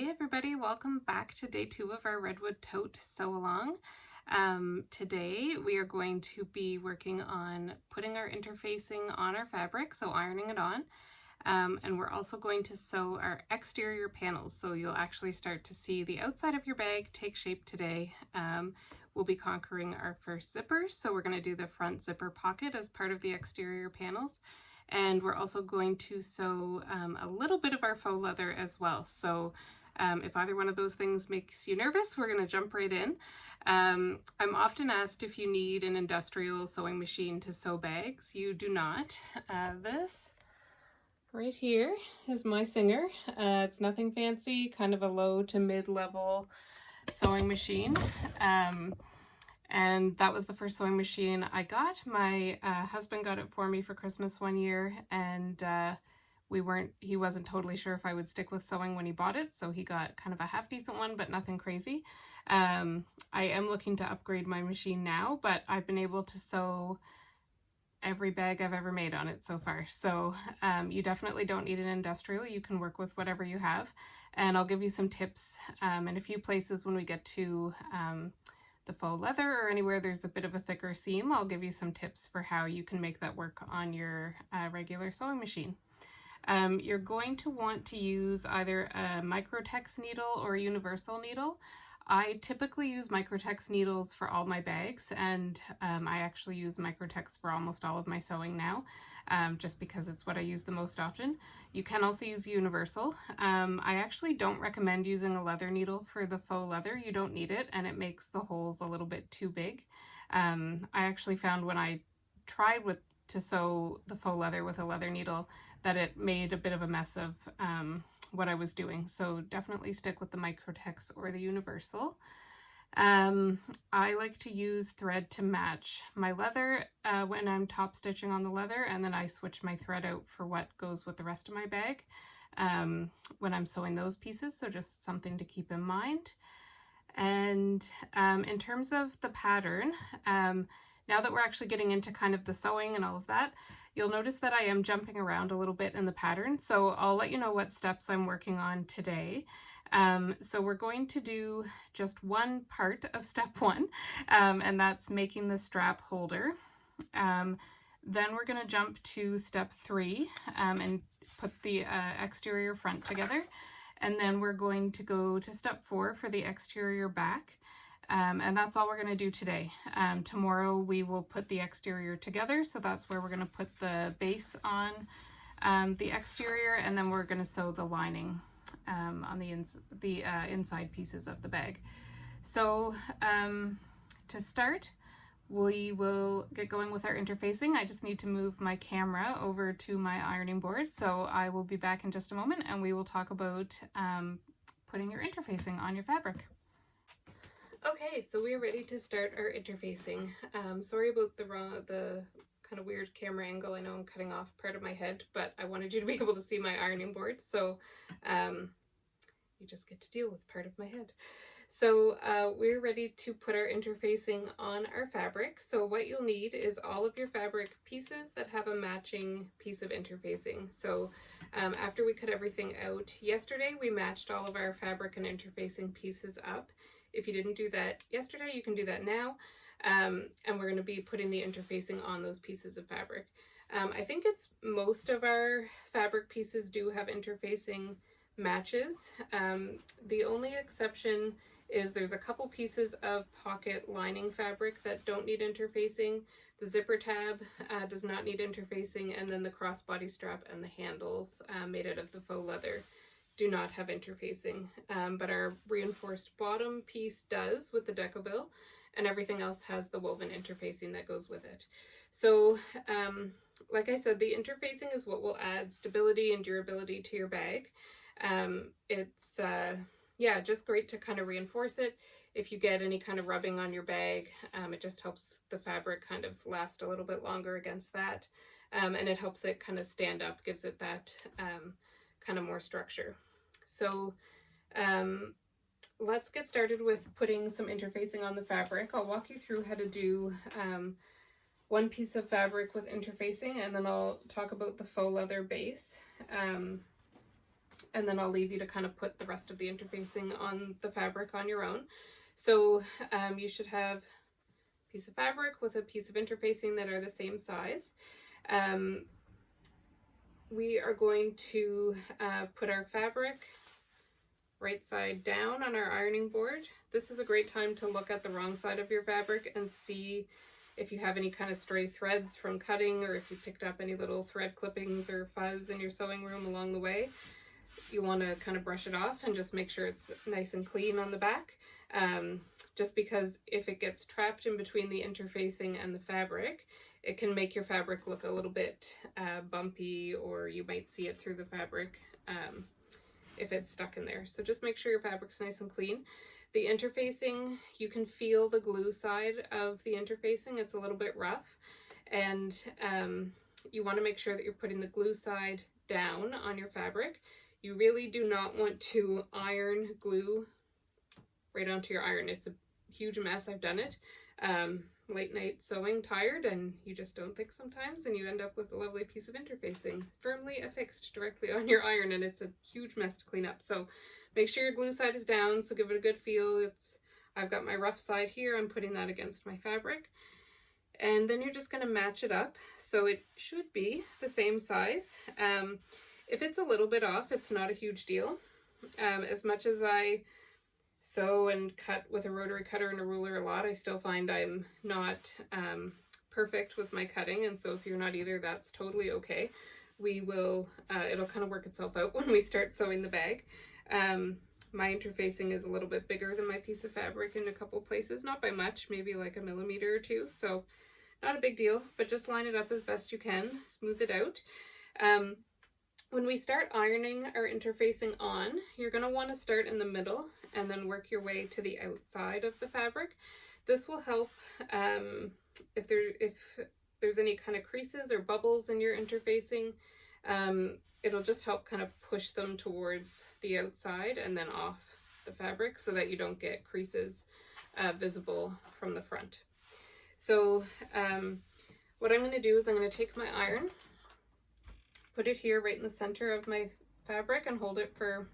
Hey everybody, welcome back to day 2 of our Redwood Tote sew along. Today we are going to be working on putting our interfacing on our fabric, so ironing it on. And we're also going to sew our exterior panels, so you'll actually start to see the outside of your bag take shape today. We'll be conquering our first zipper, so we're going to do the front zipper pocket as part of the exterior panels. And we're also going to sew a little bit of our faux leather as well. So if either one of those things makes you nervous, we're going to jump right in. I'm often asked if you need an industrial sewing machine to sew bags. You do not. This right here is my Singer. It's nothing fancy, kind of a low to mid-level sewing machine. And that was the first sewing machine I got. My husband got it for me for Christmas one year, and he wasn't totally sure if I would stick with sewing when he bought it, so he got kind of a half-decent one, but nothing crazy. I am looking to upgrade my machine now, but I've been able to sew every bag I've ever made on it so far. So you definitely don't need an industrial. You can work with whatever you have. And I'll give you some tips in a few places when we get to the faux leather or anywhere there's a bit of a thicker seam. I'll give you some tips for how you can make that work on your regular sewing machine. You're going to want to use either a Microtex needle or a universal needle. I typically use Microtex needles for all my bags, and I actually use Microtex for almost all of my sewing now, just because it's what I use the most often. You can also use universal. I actually don't recommend using a leather needle for the faux leather. You don't need it, and it makes the holes a little bit too big. I actually found when I tried to sew the faux leather with a leather needle that it made a bit of a mess of what I was doing. So definitely stick with the Microtex or the universal. I like to use thread to match my leather when I'm top stitching on the leather, and then I switch my thread out for what goes with the rest of my bag when I'm sewing those pieces, so just something to keep in mind. And in terms of the pattern, now that we're actually getting into kind of the sewing and all of that, you'll notice that I am jumping around a little bit in the pattern, so I'll let you know what steps I'm working on today. So we're going to do just one part of step 1, and that's making the strap holder. Then we're going to jump to step 3 and put the exterior front together. And then we're going to go to step 4 for the exterior back. And that's all we're going to do today. Tomorrow we will put the exterior together, so that's where we're going to put the base on the exterior, and then we're going to sew the lining on the inside pieces of the bag. So to start, we will get going with our interfacing. I just need to move my camera over to my ironing board, so I will be back in just a moment and we will talk about putting your interfacing on your fabric. Okay, so we are ready to start our interfacing. Sorry about the kind of weird camera angle. I know I'm cutting off part of my head, but I wanted you to be able to see my ironing board, so you just get to deal with part of my head. So we're ready to put our interfacing on our fabric. So what you'll need is all of your fabric pieces that have a matching piece of interfacing. So after we cut everything out yesterday, we matched all of our fabric and interfacing pieces up. If you didn't do that yesterday, you can do that now. And we're going to be putting the interfacing on those pieces of fabric. I think most of our fabric pieces do have interfacing matches. The only exception is there's a couple pieces of pocket lining fabric that don't need interfacing. The zipper tab does not need interfacing, and then the crossbody strap and the handles made out of the faux leather do not have interfacing, but our reinforced bottom piece does with the decobill, and everything else has the woven interfacing that goes with it. So like I said, the interfacing is what will add stability and durability to your bag. It's yeah, just great to kind of reinforce it. If you get any kind of rubbing on your bag, it just helps the fabric kind of last a little bit longer against that, and it helps it kind of stand up, gives it that kind of more structure. So let's get started with putting some interfacing on the fabric. I'll walk you through how to do one piece of fabric with interfacing, and then I'll talk about the faux leather base. and then I'll leave you to kind of put the rest of the interfacing on the fabric on your own. So you should have a piece of fabric with a piece of interfacing that are the same size. We are going to put our fabric right side down on our ironing board. This is a great time to look at the wrong side of your fabric and see if you have any kind of stray threads from cutting, or if you picked up any little thread clippings or fuzz in your sewing room along the way. You want to kind of brush it off and just make sure it's nice and clean on the back. Just because if it gets trapped in between the interfacing and the fabric, it can make your fabric look a little bit bumpy, or you might see it through the fabric if it's stuck in there. So just make sure your fabric's nice and clean. The interfacing, you can feel the glue side of the interfacing. It's a little bit rough, and you want to make sure that you're putting the glue side down on your fabric. You really do not want to iron glue right onto your iron. It's a huge mess. I've done it. Late night sewing, tired, and you just don't think sometimes, and you end up with a lovely piece of interfacing firmly affixed directly on your iron, and it's a huge mess to clean up. So make sure your glue side is down, so give it a good feel. I've got my rough side here. I'm putting that against my fabric. And then you're just going to match it up so it should be the same size. If it's a little bit off, it's not a huge deal. As much as I sew and cut with a rotary cutter and a ruler a lot, I still find I'm not perfect with my cutting, and so if you're not either, that's totally okay. We will, it'll kind of work itself out when we start sewing the bag. My interfacing is a little bit bigger than my piece of fabric in a couple places, not by much, maybe like a millimeter or two, so not a big deal, but just line it up as best you can, smooth it out. When we start ironing our interfacing on, you're going to want to start in the middle and then work your way to the outside of the fabric. This will help if there's any kind of creases or bubbles in your interfacing. It'll just help kind of push them towards the outside and then off the fabric so that you don't get creases visible from the front. So what I'm going to do is I'm going to take my iron, put it here right in the center of my fabric, and hold it for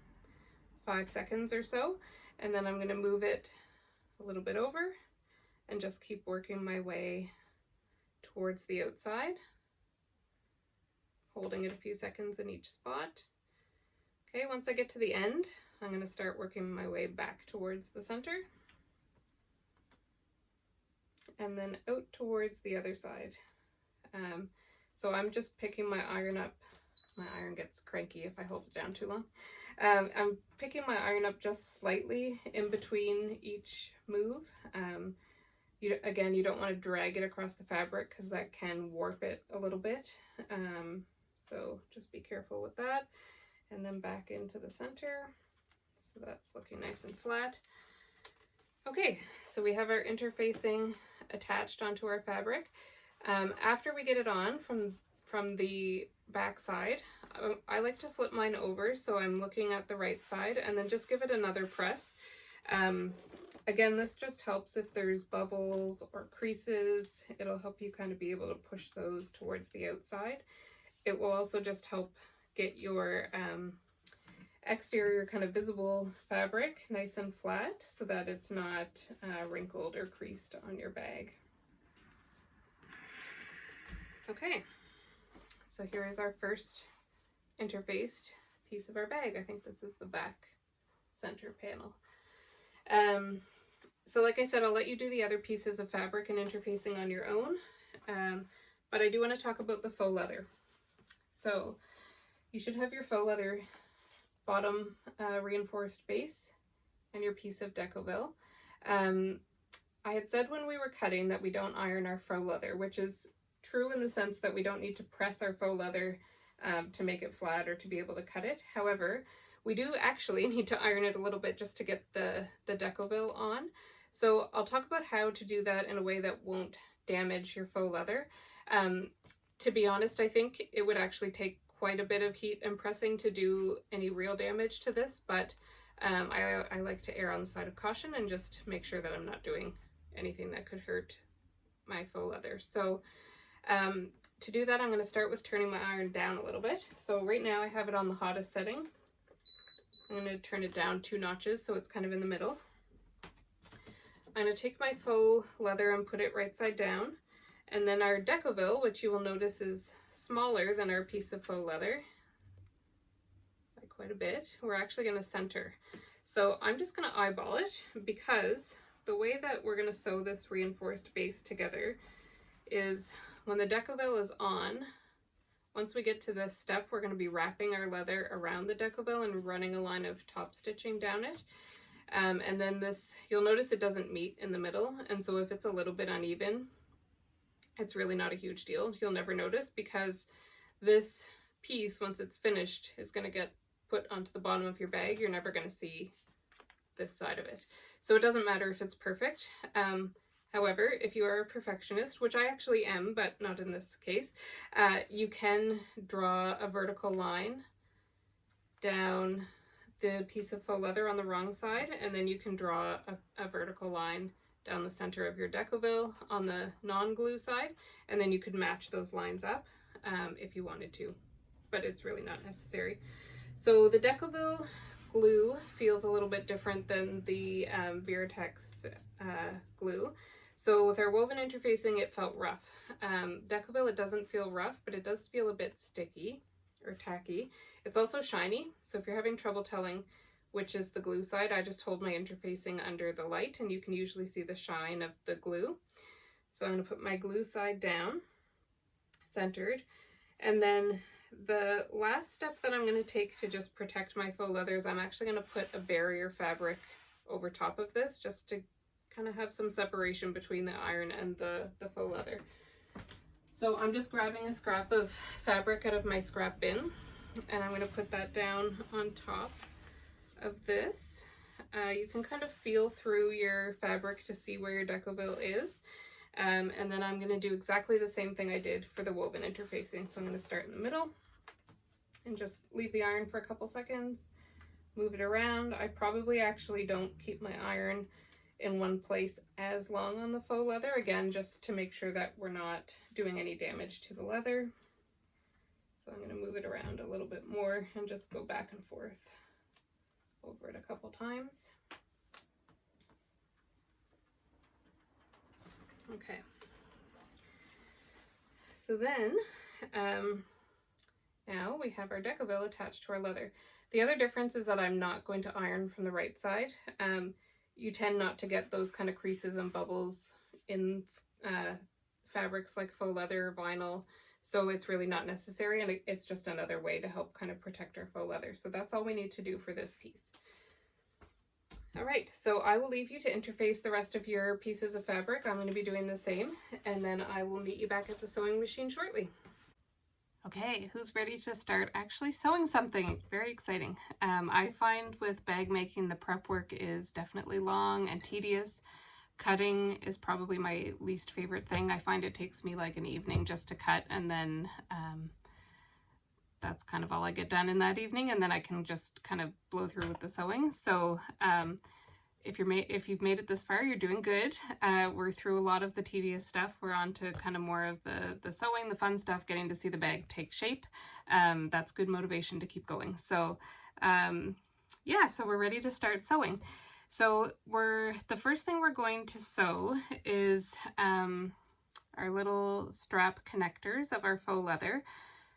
5 seconds or so, and then I'm going to move it a little bit over and just keep working my way towards the outside, holding it a few seconds in each spot. Okay, once I get to the end, I'm going to start working my way back towards the center, and then out towards the other side. So I'm just picking my iron up. My iron gets cranky if I hold it down too long. I'm picking my iron up just slightly in between each move. Again, you don't want to drag it across the fabric because that can warp it a little bit. So just be careful with that. And then back into the center. So that's looking nice and flat. Okay, so we have our interfacing attached onto our fabric. After we get it on from the back side, I like to flip mine over so I'm looking at the right side, and then just give it another press. Again, this just helps if there's bubbles or creases. It'll help you kind of be able to push those towards the outside. It will also just help get your exterior kind of visible fabric nice and flat so that it's not wrinkled or creased on your bag. Okay, so here is our first interfaced piece of our bag. I think this is the back center panel. So like I said, I'll let you do the other pieces of fabric and interfacing on your own, but I do want to talk about the faux leather. So you should have your faux leather bottom reinforced base and your piece of Decoville. I had said when we were cutting that we don't iron our faux leather, which is true in the sense that we don't need to press our faux leather to make it flat or to be able to cut it. However, we do actually need to iron it a little bit just to get the Decoville on. So I'll talk about how to do that in a way that won't damage your faux leather. To be honest, I think it would actually take quite a bit of heat and pressing to do any real damage to this, but I like to err on the side of caution and just make sure that I'm not doing anything that could hurt my faux leather. So to do that, I'm going to start with turning my iron down a little bit. So right now I have it on the hottest setting. I'm going to turn it down 2 notches so it's kind of in the middle. I'm going to take my faux leather and put it right side down. And then our Decoville, which you will notice is smaller than our piece of faux leather by quite a bit, we're actually going to center. So I'm just going to eyeball it, because the way that we're going to sew this reinforced base together is when the Decoville is on, once we get to this step, we're going to be wrapping our leather around the Decoville and running a line of top stitching down it. And then this, you'll notice it doesn't meet in the middle, and so if it's a little bit uneven, it's really not a huge deal. You'll never notice, because this piece, once it's finished, is going to get put onto the bottom of your bag. You're never going to see this side of it. So it doesn't matter if it's perfect. However, if you are a perfectionist, which I actually am, but not in this case, you can draw a vertical line down the piece of faux leather on the wrong side, and then you can draw a vertical line down the center of your Decoville on the non-glue side, and then you could match those lines up if you wanted to, but it's really not necessary. So the Decoville glue feels a little bit different than the Veratex glue. So with our woven interfacing, it felt rough. Decoville, it doesn't feel rough, but it does feel a bit sticky or tacky. It's also shiny, so if you're having trouble telling which is the glue side, I just hold my interfacing under the light and you can usually see the shine of the glue. So I'm going to put my glue side down, centered, and then the last step that I'm going to take to just protect my faux leather is I'm actually going to put a barrier fabric over top of this, just to kind of have some separation between the iron and the faux leather. So I'm just grabbing a scrap of fabric out of my scrap bin, and I'm going to put that down on top of this. You can kind of feel through your fabric to see where your Decoville is. And then I'm going to do exactly the same thing I did for the woven interfacing. So I'm going to start in the middle and just leave the iron for a couple seconds, move it around. I probably actually don't keep my iron in one place as long on the faux leather, again, just to make sure that we're not doing any damage to the leather. So I'm going to move it around a little bit more and just go back and forth over it a couple times. Okay. So then, now we have our Decoville attached to our leather. The other difference is that I'm not going to iron from the right side. You tend not to get those kind of creases and bubbles in fabrics like faux leather or vinyl, so it's really not necessary, and it's just another way to help kind of protect our faux leather. So that's all we need to do for this piece. All right, so I will leave you to interface the rest of your pieces of fabric. I'm going to be doing the same, and then I will meet you back at the sewing machine shortly. Okay, who's ready to start actually sewing something? Very exciting. I find with bag making, the prep work is definitely long and tedious. Cutting is probably my least favorite thing. I find it takes me like an evening just to cut, and then that's kind of all I get done in that evening, and then I can just kind of blow through with the sewing. So if you've made it this far, you're doing good. We're through a lot of the tedious stuff. We're on to kind of more of the sewing, the fun stuff, getting to see the bag take shape. That's good motivation to keep going. So yeah, so we're ready to start sewing. So the first thing we're going to sew is our little strap connectors of our faux leather.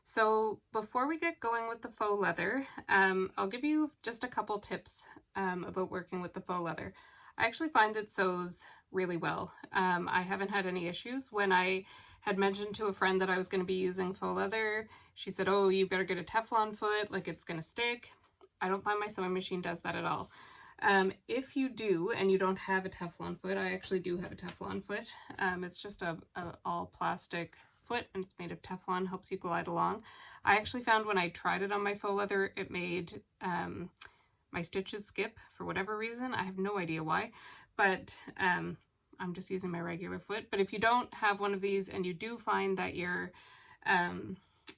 So before we get going with the faux leather, I'll give you just a couple tips about working with the faux leather. I actually find it sews really well. I haven't had any issues. When I had mentioned to a friend that I was going to be using faux leather, she said, oh, you better get a Teflon foot, like it's going to stick. I don't find my sewing machine does that at all. If you do and you don't have a Teflon foot, I actually do have a Teflon foot. It's just a all plastic foot, and it's made of Teflon, helps you glide along. I actually found when I tried it on my faux leather, it made my stitches skip for whatever reason. I have no idea why, but I'm just using my regular foot. But if you don't have one of these and you do find that your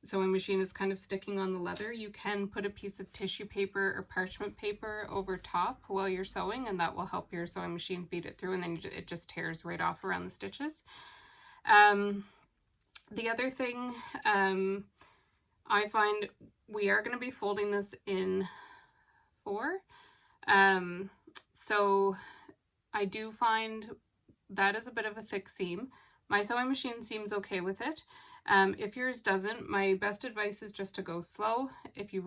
sewing machine is kind of sticking on the leather, you can put a piece of tissue paper or parchment paper over top while you're sewing, and that will help your sewing machine feed it through, and then it just tears right off around the stitches. The other thing, I find we are going to be folding this in 4. So I do find that is a bit of a thick seam. My sewing machine seems okay with it. If yours doesn't, my best advice is just to go slow. If you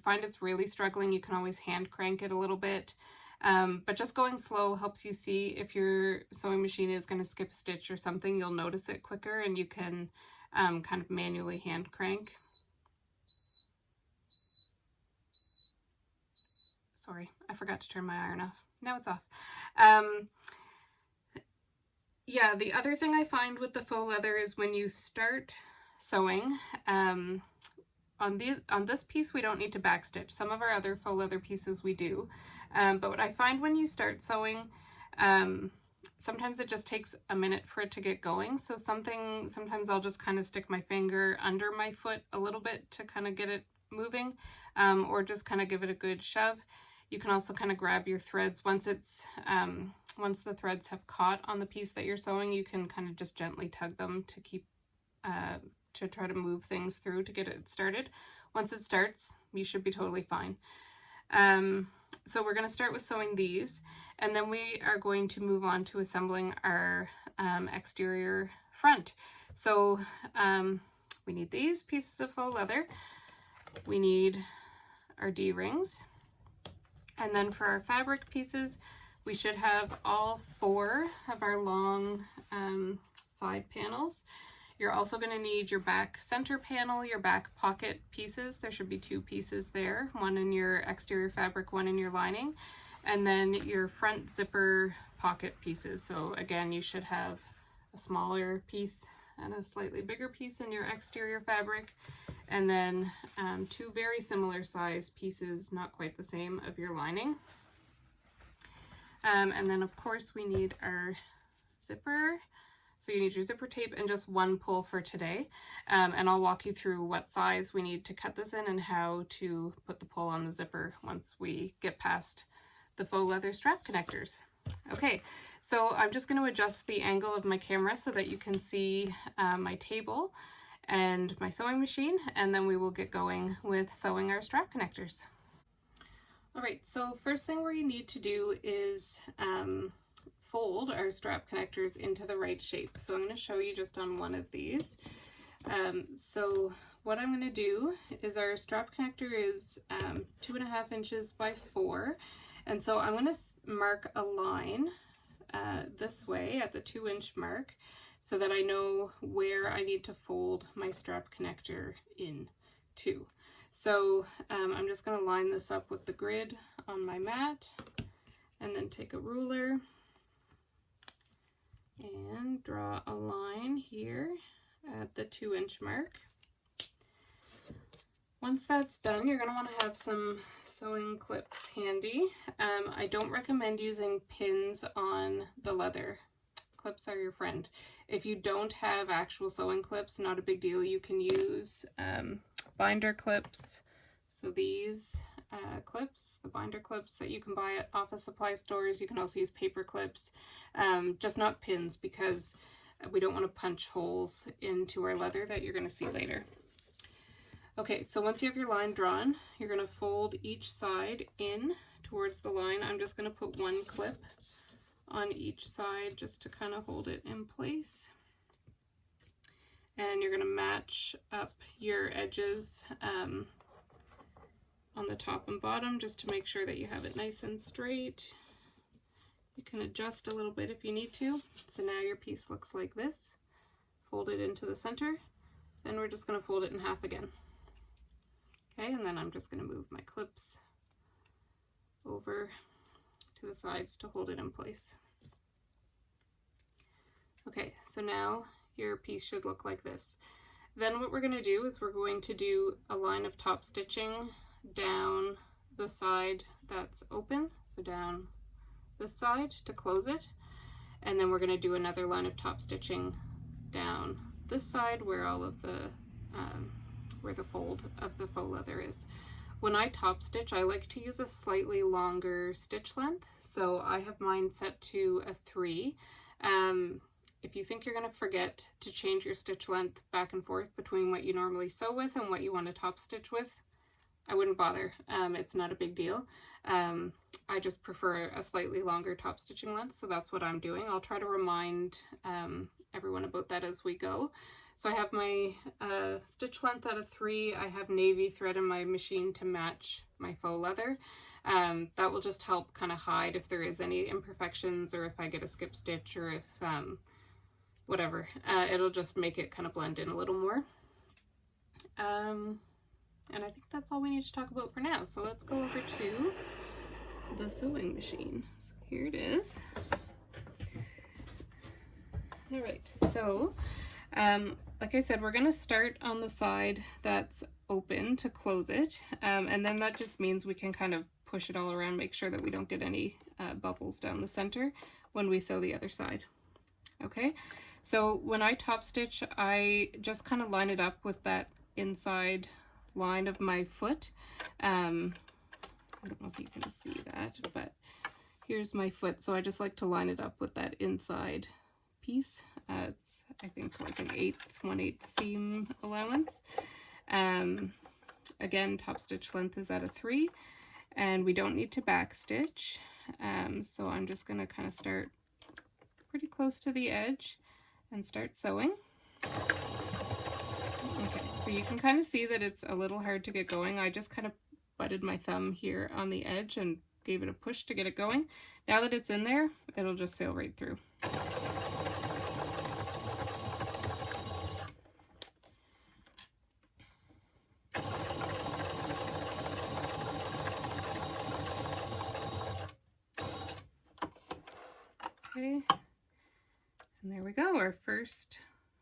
find it's really struggling, you can always hand crank it a little bit. But just going slow helps you see if your sewing machine is going to skip a stitch or something. You'll notice it quicker, and you can kind of manually hand crank. Sorry, I forgot to turn my iron off. Now it's off. Yeah, the other thing I find with the faux leather is when you start sewing, on this piece we don't need to backstitch. Some of our other faux leather pieces we do. But what I find when you start sewing, sometimes it just takes a minute for it to get going. So sometimes I'll just kind of stick my finger under my foot a little bit to kind of get it moving, or just kind of give it a good shove. You can also kind of grab your threads once the threads have caught on the piece that you're sewing. You can kind of just gently tug them to keep to try to move things through to get it started. Once it starts, you should be totally fine. So we're going to start with sewing these, and then we are going to move on to assembling our exterior front. So we need these pieces of faux leather. We need our D-rings. And then for our fabric pieces, we should have all 4 of our long side panels. You're also going to need your back center panel, your back pocket pieces. There should be 2 pieces there, one in your exterior fabric, one in your lining, and then your front zipper pocket pieces. So again, you should have a smaller piece and a slightly bigger piece in your exterior fabric, and then 2 very similar size pieces, not quite the same, of your lining. And then of course we need our zipper. So you need your zipper tape and just 1 pull for today. And I'll walk you through what size we need to cut this in and how to put the pull on the zipper once we get past the faux leather strap connectors. Okay, so I'm just going to adjust the angle of my camera so that you can see my table and my sewing machine, and then we will get going with sewing our strap connectors. All right, so first thing we need to do is fold our strap connectors into the right shape. So I'm going to show you just on one of these. So what I'm going to do is our strap connector is 2.5 inches by 4. And so I'm going to mark a line this way at the 2-inch mark so that I know where I need to fold my strap connector in to. So I'm just going to line this up with the grid on my mat, and then take a ruler and draw a line here at the 2-inch mark. Once that's done, you're going to want to have some sewing clips handy. I don't recommend using pins on the leather. Clips are your friend. If you don't have actual sewing clips, not a big deal. You can use binder clips. So these clips, the binder clips that you can buy at office supply stores. You can also use paper clips, just not pins, because we don't want to punch holes into our leather that you're going to see later. Okay, so once you have your line drawn, you're going to fold each side in towards the line. I'm just going to put 1 clip on each side just to kind of hold it in place. And you're going to match up your edges on the top and bottom just to make sure that you have it nice and straight. You can adjust a little bit if you need to. So now your piece looks like this. Fold it into the center. Then we're just going to fold it in half again. Okay, and then I'm just going to move my clips over to the sides to hold it in place. Okay, so now your piece should look like this. Then what we're going to do is we're going to do a line of top stitching down the side that's open, so down this side to close it, and then we're going to do another line of top stitching down this side where all of the where the fold of the faux leather is. When I top stitch, I like to use a slightly longer stitch length, so I have mine set to a 3. If you think you're going to forget to change your stitch length back and forth between what you normally sew with and what you want to top stitch with, I wouldn't bother. It's not a big deal. I just prefer a slightly longer top stitching length, so that's what I'm doing. I'll try to remind everyone about that as we go. So I have my stitch length out of 3. I have navy thread in my machine to match my faux leather. That will just help kind of hide if there is any imperfections, or if I get a skip stitch, or if whatever. It'll just make it kind of blend in a little more. And I think that's all we need to talk about for now. So let's go over to the sewing machine. So here it is. All right, so like I said, we're going to start on the side that's open to close it, and then that just means we can kind of push it all around, make sure that we don't get any bubbles down the center when we sew the other side. Okay, so when I top stitch, I just kind of line it up with that inside line of my foot. I don't know if you can see that, but here's my foot, so I just like to line it up with that inside piece. It's, I think, like an 1/8 seam allowance. Again, top stitch length is at a 3, and we don't need to back stitch. So I'm just going to kind of start pretty close to the edge and start sewing. Okay, so you can kind of see that it's a little hard to get going. I just kind of butted my thumb here on the edge and gave it a push to get it going. Now that it's in there, it'll just sail right through. Okay, and there we go, our first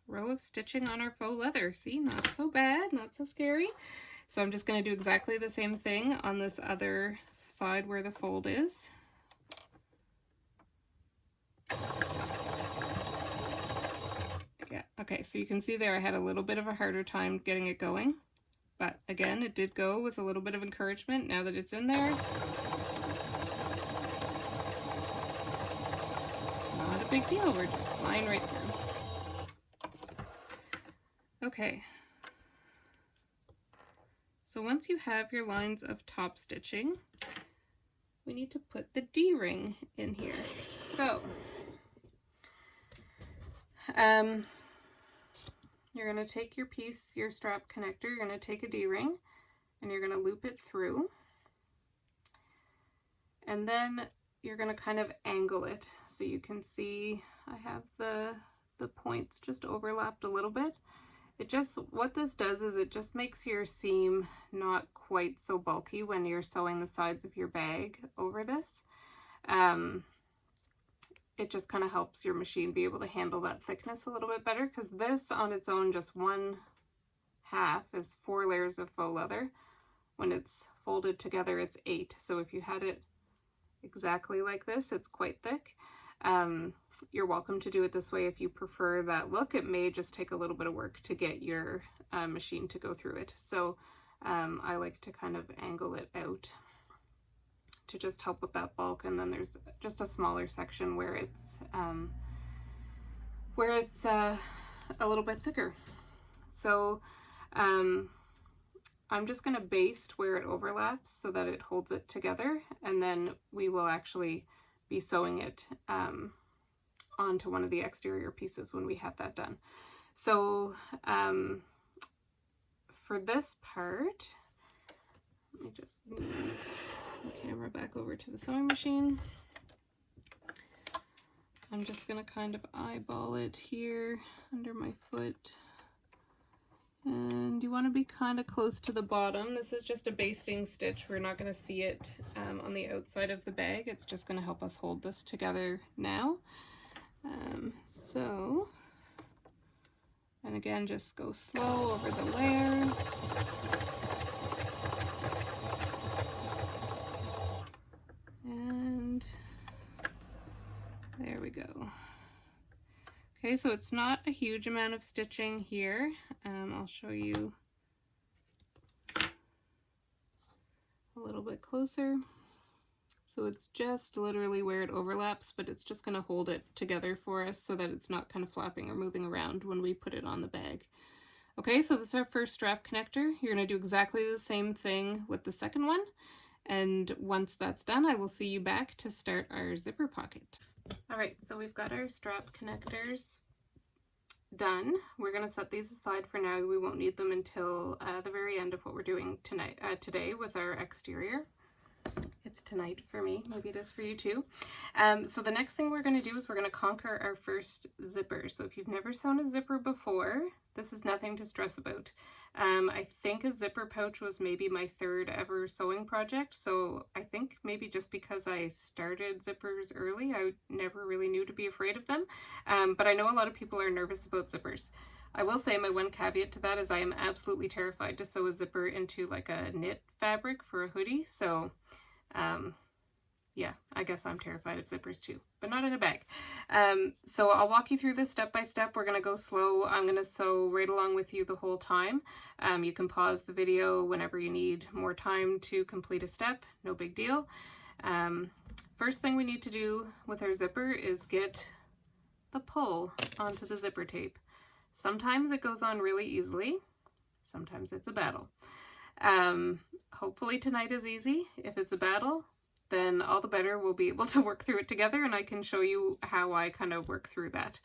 row of stitching on our faux leather. See, not so bad, not so scary. So I'm just going to do exactly the same thing on this other side where the fold is. Yeah, okay, so you can see there I had a little bit of a harder time getting it going, but again, it did go with a little bit of encouragement now that it's in there. Not a big deal, we're just flying right through. Okay. So once you have your lines of top stitching, we need to put the D-ring in here. So, you're going to take your piece, your strap connector, you're going to take a D-ring, and you're going to loop it through. And then you're going to kind of angle it. So you can see I have the points just overlapped a little bit. It just, what this does is it just makes your seam not quite so bulky when you're sewing the sides of your bag over this. It just kind of helps your machine be able to handle that thickness a little bit better, because this on its own, just 1/2 is 4 layers of faux leather. When it's folded together, it's 8. So if you had it exactly like this, it's quite thick. You're welcome to do it this way if you prefer that look. It may just take a little bit of work to get your machine to go through it. So I like to kind of angle it out to just help with that bulk, and then there's just a smaller section where it's a little bit thicker. So I'm just going to baste where it overlaps so that it holds it together, and then we will actually be sewing it onto one of the exterior pieces when we have that done. So for this part, let me just move the camera back over to the sewing machine. I'm just going to kind of eyeball it here under my foot. And you want to be kind of close to the bottom. This is just a basting stitch. We're not going to see it on the outside of the bag. It's just going to help us hold this together now. And again, just go slow over the layers. And there we go. Okay, so it's not a huge amount of stitching here. I'll show you a little bit closer. So it's just literally where it overlaps, but it's just going to hold it together for us so that it's not kind of flapping or moving around when we put it on the bag. Okay, so this is our first strap connector. You're going to do exactly the same thing with the second one. And once that's done, I will see you back to start our zipper pocket. All right, so we've got our strap connectors done. We're going to set these aside for now. We won't need them until the very end of what we're doing today with our exterior. It's tonight for me, maybe it is for you too. So the next thing we're going to do is we're going to conquer our first zipper. So if you've never sewn a zipper before, this is nothing to stress about. I think a zipper pouch was maybe my third ever sewing project, so I think maybe just because I started zippers early, I never really knew to be afraid of them. But I know a lot of people are nervous about zippers. I will say my one caveat to that is I am absolutely terrified to sew a zipper into like a knit fabric for a hoodie, so yeah, I guess I'm terrified of zippers too, but not in a bag. So I'll walk you through this step by step. We're going to go slow. I'm going to sew right along with you the whole time. You can pause the video whenever you need more time to complete a step, no big deal. First thing we need to do with our zipper is get the pull onto the zipper tape. Sometimes it goes on really easily, sometimes it's a battle. Hopefully tonight is easy. If it's a battle, then all the better. We'll be able to work through it together and I can show you how I kind of work through that.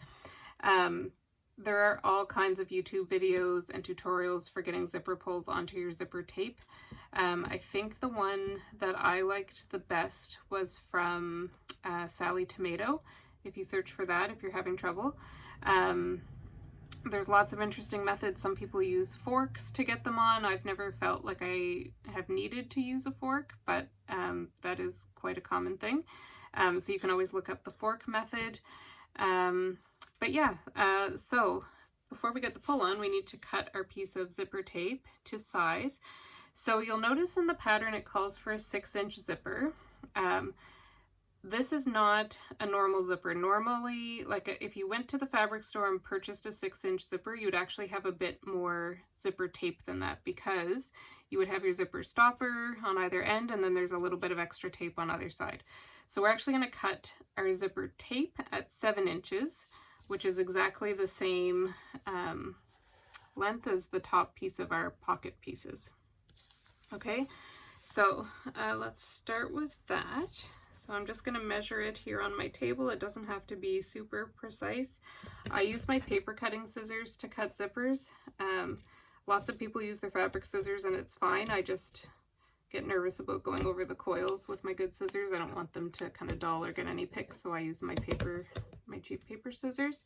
There are all kinds of YouTube videos and tutorials for getting zipper pulls onto your zipper tape. I think the one that I liked the best was from Sally Tomato. If you search for that, if you're having trouble. There's lots of interesting methods. Some people use forks to get them on. I've never felt like I have needed to use a fork, but that is quite a common thing. So you can always look up the fork method. But yeah, so before we get the pull on, we need to cut our piece of zipper tape to size. So you'll notice in the pattern it calls for a 6-inch zipper. This is not a normal zipper. Normally, like if you went to the fabric store and purchased a 6-inch zipper, you'd actually have a bit more zipper tape than that because you would have your zipper stopper on either end and then there's a little bit of extra tape on either side. So we're actually going to cut our zipper tape at 7 inches, which is exactly the same length as the top piece of our pocket pieces. Okay, so let's start with that. So I'm just going to measure it here on my table. It doesn't have to be super precise. I use my paper cutting scissors to cut zippers. Lots of people use their fabric scissors and it's fine. I just get nervous about going over the coils with my good scissors. I don't want them to kind of dull or get any picks, so I use my cheap paper scissors.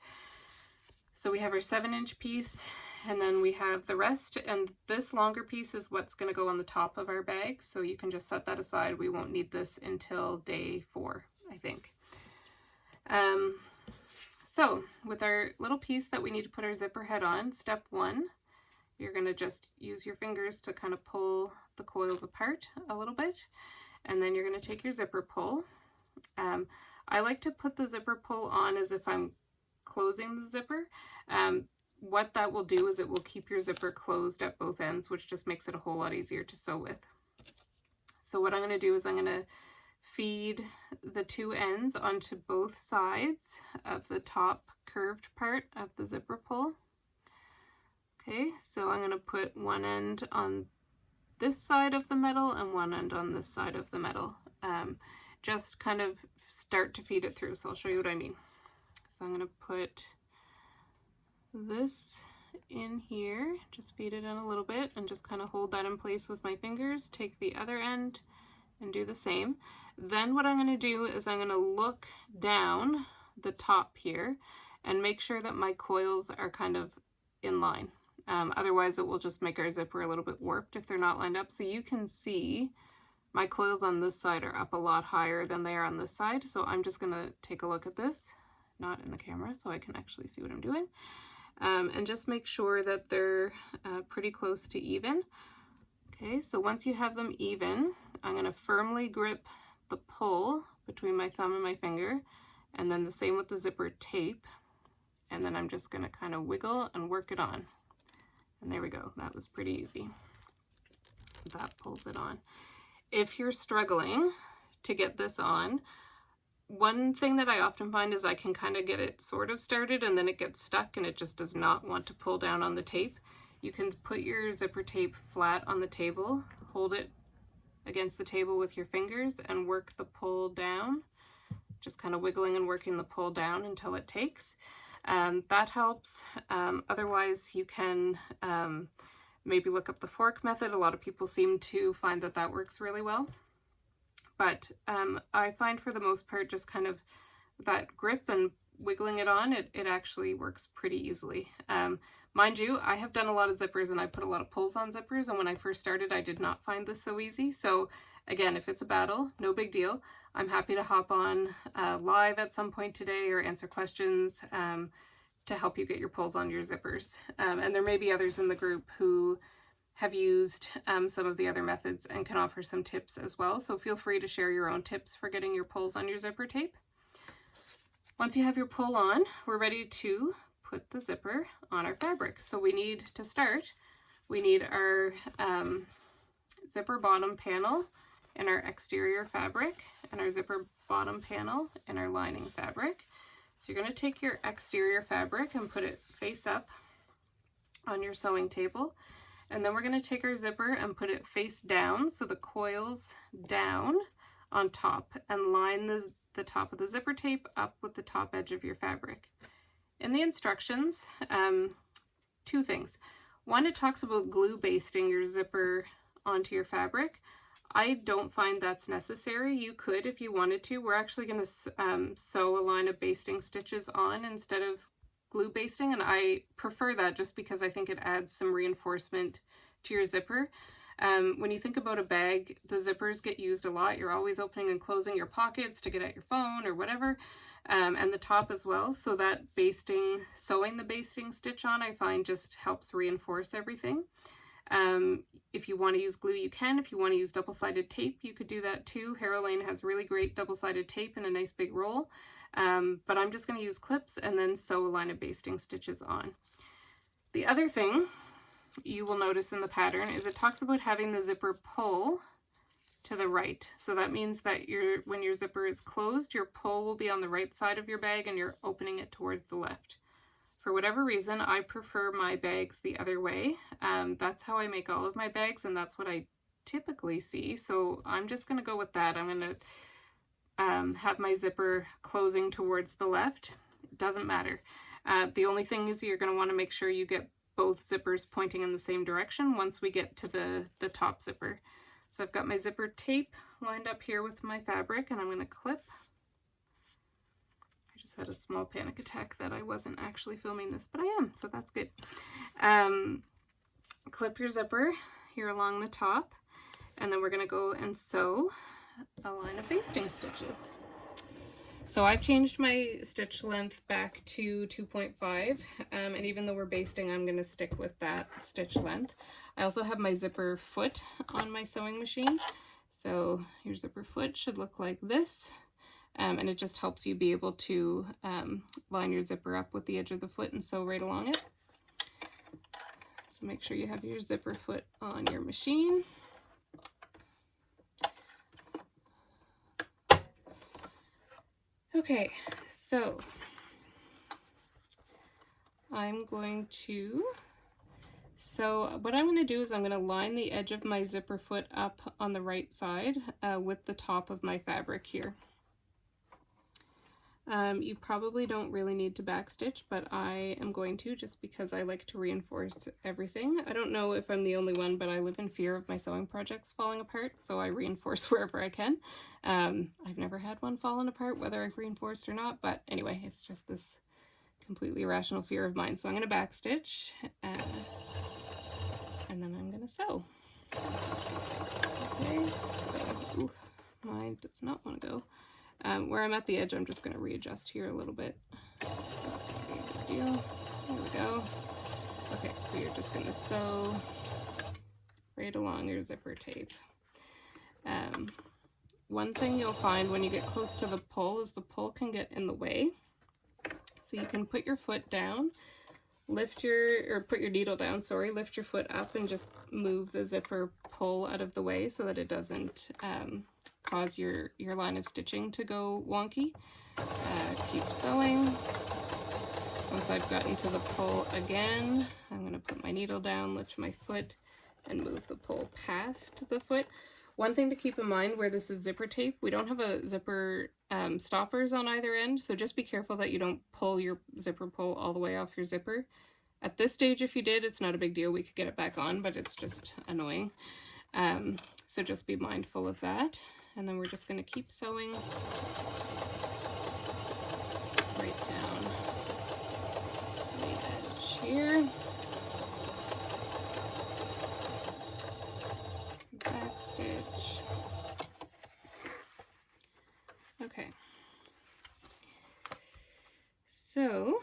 So we have our 7-inch piece and then we have the rest, and this longer piece is what's going to go on the top of our bag, so you can just set that aside. We won't need this until day 4, I think. So with our little piece that we need to put our zipper head on, step 1, you're going to just use your fingers to kind of pull the coils apart a little bit, and then you're going to take your zipper pull. I like to put the zipper pull on as if I'm closing the zipper. What that will do is it will keep your zipper closed at both ends, which just makes it a whole lot easier to sew with. So what I'm going to do is I'm going to feed the 2 ends onto both sides of the top curved part of the zipper pull. Okay, so I'm going to put one end on this side of the metal and one end on this side of the metal. Just kind of start to feed it through, so I'll show you what I mean. So I'm going to put this in here, just feed it in a little bit and just kind of hold that in place with my fingers. Take the other end and do the same. Then what I'm going to do is I'm going to look down the top here and make sure that my coils are kind of in line. Otherwise it will just make our zipper a little bit warped if they're not lined up. So you can see my coils on this side are up a lot higher than they are on this side. So I'm just going to take a look at this, not in the camera, so I can actually see what I'm doing. And just make sure that they're pretty close to even. Okay, so once you have them even, I'm going to firmly grip the pull between my thumb and my finger, and then the same with the zipper tape. And then I'm just going to kind of wiggle and work it on. And there we go. That was pretty easy. That pulls it on. If you're struggling to get this on, one thing that I often find is I can kind of get it sort of started and then it gets stuck and it just does not want to pull down on the tape. You can put your zipper tape flat on the table, hold it against the table with your fingers and work the pull down, just kind of wiggling and working the pull down until it takes. That helps. Otherwise, you can maybe look up the fork method. A lot of people seem to find that that works really well. But I find for the most part, just kind of that grip and wiggling it on, it actually works pretty easily. Mind you, I have done a lot of zippers and I put a lot of pulls on zippers, and when I first started, I did not find this so easy. So again, if it's a battle, no big deal. I'm happy to hop on live at some point today or answer questions to help you get your pulls on your zippers. And there may be others in the group who have used some of the other methods and can offer some tips as well. So feel free to share your own tips for getting your pulls on your zipper tape. Once you have your pull on, we're ready to put the zipper on our fabric. So we need to start, we need our zipper bottom panel in our exterior fabric and our zipper bottom panel in our lining fabric. So you're going to take your exterior fabric and put it face up on your sewing table. And then we're going to take our zipper and put it face down, so the coils down on top, and line the top of the zipper tape up with the top edge of your fabric. In the instructions, two things. One, it talks about glue basting your zipper onto your fabric. I don't find that's necessary. You could if you wanted to. We're actually going to sew a line of basting stitches on instead of glue basting, and I prefer that just because I think it adds some reinforcement to your zipper. When you think about a bag, the zippers get used a lot. You're always opening and closing your pockets to get at your phone or whatever, and the top as well. So that basting, sewing the basting stitch on, I find just helps reinforce everything. If you want to use glue, you can. If you want to use double-sided tape, you could do that too. Harrow Lane has really great double-sided tape in a nice big roll. But I'm just going to use clips and then sew a line of basting stitches on. The other thing you will notice in the pattern is it talks about having the zipper pull to the right. So that means that when your zipper is closed, your pull will be on the right side of your bag and you're opening it towards the left. For whatever reason, I prefer my bags the other way. That's how I make all of my bags, and that's what I typically see. So I'm just going to go with that. I'm going to have my zipper closing towards the left. It doesn't matter. The only thing is you're going to want to make sure you get both zippers pointing in the same direction once we get to the top zipper. So I've got my zipper tape lined up here with my fabric, and I'm going to clip. I just had a small panic attack that I wasn't actually filming this, but I am, so that's good. Clip your zipper here along the top, and then we're going to go and sew a line of basting stitches. So I've changed my stitch length back to 2.5, and even though we're basting, I'm going to stick with that stitch length. I also have my zipper foot on my sewing machine. So your zipper foot should look like this, and it just helps you be able to line your zipper up with the edge of the foot and sew right along it. So make sure you have your zipper foot on your machine. Okay, so I'm going to what I'm going to do is I'm going to line the edge of my zipper foot up on the right side with the top of my fabric here. You probably don't really need to backstitch, but I am going to just because I like to reinforce everything. I don't know if I'm the only one, but I live in fear of my sewing projects falling apart, so I reinforce wherever I can. I've never had one fallen apart, whether I've reinforced or not, but anyway, it's just this completely irrational fear of mine. So I'm going to backstitch, and then I'm going to sew. Okay, so mine does not want to go. Where I'm at the edge, I'm just going to readjust here a little bit. It's not going to be a big deal. There we go. Okay, so you're just going to sew right along your zipper tape. One thing you'll find when you get close to the pull is the pull can get in the way. So you can put your foot down, put your needle down, sorry, lift your foot up and just move the zipper pull out of the way so that it doesn't cause your line of stitching to go wonky. Keep sewing. Once I've gotten to the pull again, I'm going to put my needle down, lift my foot, and move the pull past the foot. One thing to keep in mind where this is zipper tape, we don't have a zipper stoppers on either end, so just be careful that you don't pull your zipper pull all the way off your zipper. At this stage, if you did, it's not a big deal. We could get it back on, but it's just annoying. So just be mindful of that. And then we're just going to keep sewing right down the edge here. Back stitch. Okay. So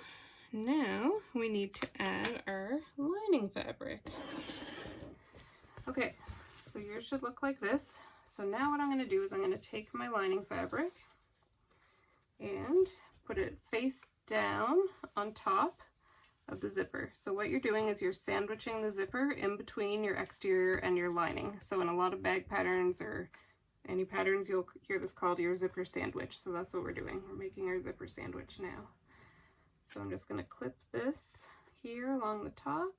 now we need to add our lining fabric. Okay, so yours should look like this. So now what I'm going to do is I'm going to take my lining fabric and put it face down on top of the zipper. So what you're doing is you're sandwiching the zipper in between your exterior and your lining. So in a lot of bag patterns or any patterns, you'll hear this called your zipper sandwich. So that's what we're doing. We're making our zipper sandwich now. So I'm just going to clip this here along the top.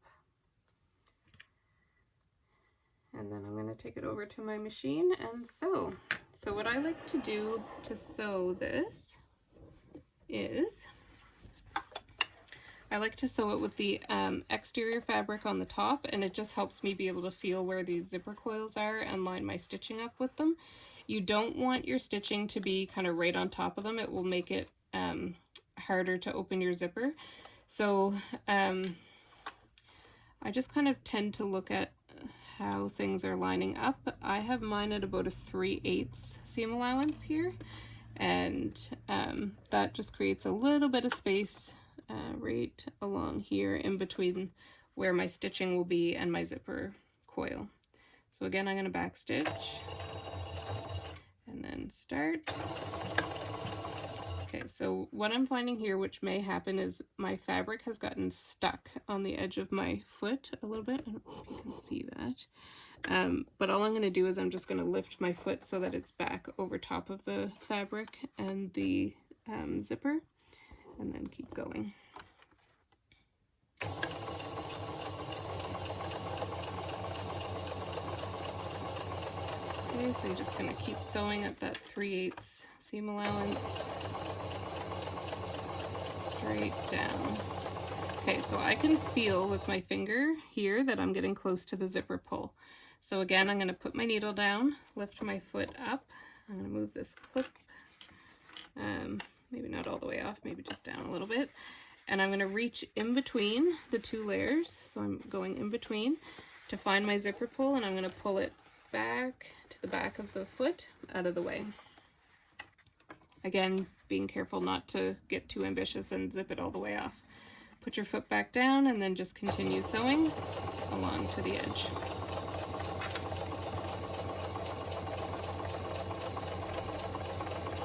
And then I'm going to take it over to my machine and sew. So what I like to do to sew this is I like to sew it with the exterior fabric on the top, and it just helps me be able to feel where these zipper coils are and line my stitching up with them. You don't want your stitching to be kind of right on top of them. It will make it harder to open your zipper. So I just kind of tend to look at how things are lining up. I have mine at about a 3/8 seam allowance here, and that just creates a little bit of space right along here in between where my stitching will be and my zipper coil. So again, I'm going to back stitch and then start. Okay, so what I'm finding here, which may happen, is my fabric has gotten stuck on the edge of my foot a little bit. I don't know if you can see that. But all I'm going to do is I'm just going to lift my foot so that it's back over top of the fabric and the zipper, and then keep going. Okay, so you're just going to keep sewing at that 3/8 seam allowance straight down. Okay, so I can feel with my finger here that I'm getting close to the zipper pull. So again, I'm going to put my needle down, lift my foot up. I'm going to move this clip, maybe not all the way off, maybe just down a little bit. And I'm going to reach in between the two layers. So I'm going in between to find my zipper pull, and I'm going to pull it back to the back of the foot out of the way. Again, being careful not to get too ambitious and zip it all the way off. Put your foot back down and then just continue sewing along to the edge.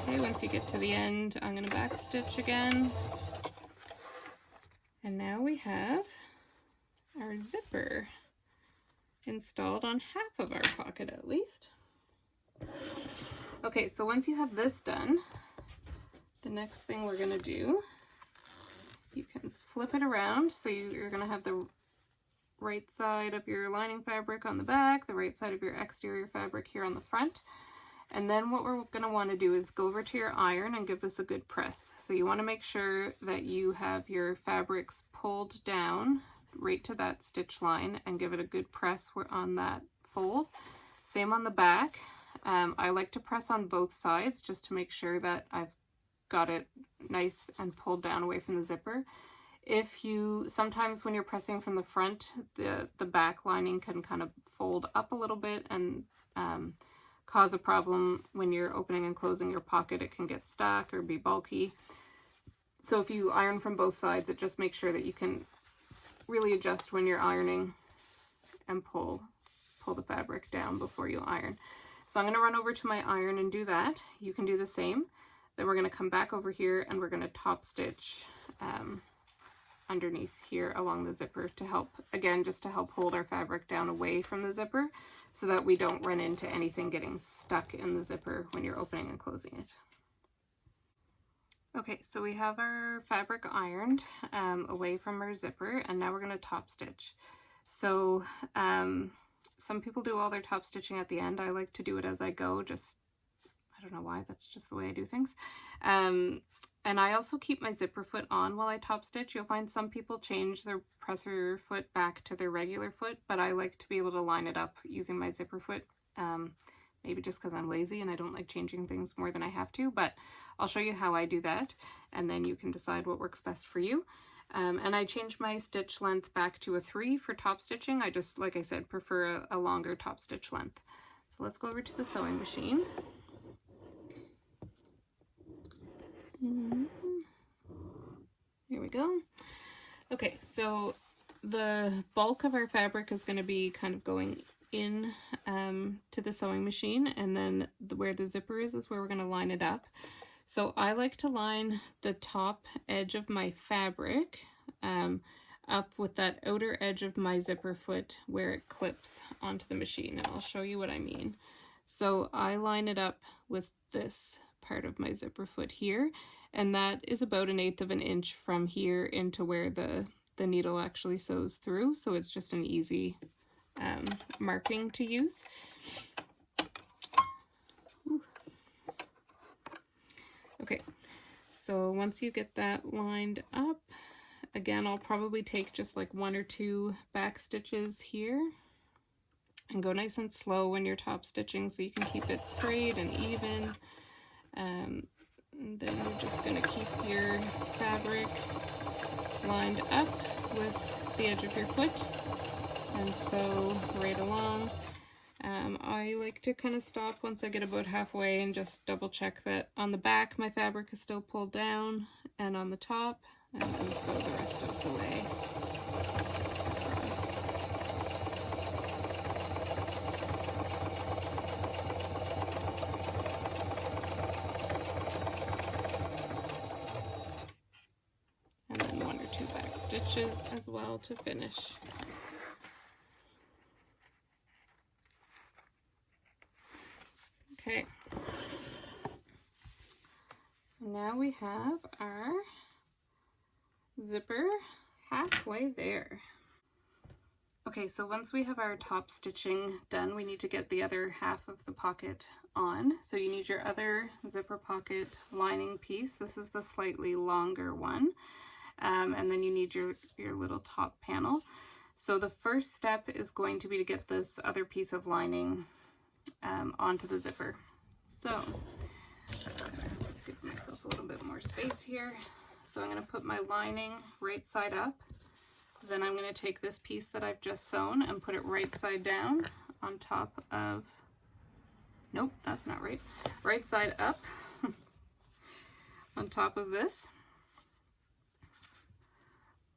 Okay, once you get to the end, I'm going to back stitch again. And now we have our zipper installed on half of our pocket at least. Okay, so once you have this done, the next thing we're going to do, you can flip it around. So you're going to have the right side of your lining fabric on the back, the right side of your exterior fabric here on the front. And then what we're going to want to do is go over to your iron and give this a good press. So you want to make sure that you have your fabrics pulled down right to that stitch line and give it a good press on that fold. Same on the back. I like to press on both sides just to make sure that I've got it nice and pulled down away from the zipper. Sometimes when you're pressing from the front, the back lining can kind of fold up a little bit and cause a problem when you're opening and closing your pocket. It can get stuck or be bulky. So if you iron from both sides, it just makes sure that you can really adjust when you're ironing and pull the fabric down before you iron. So I'm going to run over to my iron and do that. You can do the same. Then we're going to come back over here and we're going to top stitch underneath here along the zipper to help, again, just to help hold our fabric down away from the zipper so that we don't run into anything getting stuck in the zipper when you're opening and closing it. Okay, so we have our fabric ironed away from our zipper, and now we're going to top stitch. So some people do all their top stitching at the end. I like to do it as I go, just, I don't know why, that's just the way I do things. And I also keep my zipper foot on while I top stitch. You'll find some people change their presser foot back to their regular foot, but I like to be able to line it up using my zipper foot. Maybe just because I'm lazy and I don't like changing things more than I have to, but I'll show you how I do that, and then you can decide what works best for you. And I change my stitch length back to a 3 for top stitching. I just, like I said, prefer a longer top stitch length. So let's go over to the sewing machine. Here we go. Okay, so the bulk of our fabric is going to be kind of going in to the sewing machine, and then where the zipper is where we're going to line it up. So I like to line the top edge of my fabric up with that outer edge of my zipper foot where it clips onto the machine, and I'll show you what I mean. So I line it up with this part of my zipper foot here, and that is about 1/8 of an inch from here into where the needle actually sews through, so it's just an easy marking to use. Ooh. Okay, so once you get that lined up, again, I'll probably take just like 1 or 2 back stitches here, and go nice and slow when you're top stitching so you can keep it straight and even. And then you're just going to keep your fabric lined up with the edge of your foot and sew right along. I like to kind of stop once I get about halfway and just double check that on the back my fabric is still pulled down, and on the top, and then sew the rest of the way across. And then 1 or 2 back stitches as well to finish. Okay, so now we have our zipper halfway there. Okay, so once we have our top stitching done, we need to get the other half of the pocket on. So you need your other zipper pocket lining piece. This is the slightly longer one. And then you need your little top panel. So the first step is going to be to get this other piece of lining onto the zipper. So I'm gonna give myself a little bit more space here. So I'm going to put my lining right side up. Then I'm going to take this piece that I've just sewn and put it right side down on top of, nope, that's not right, right side up on top of this,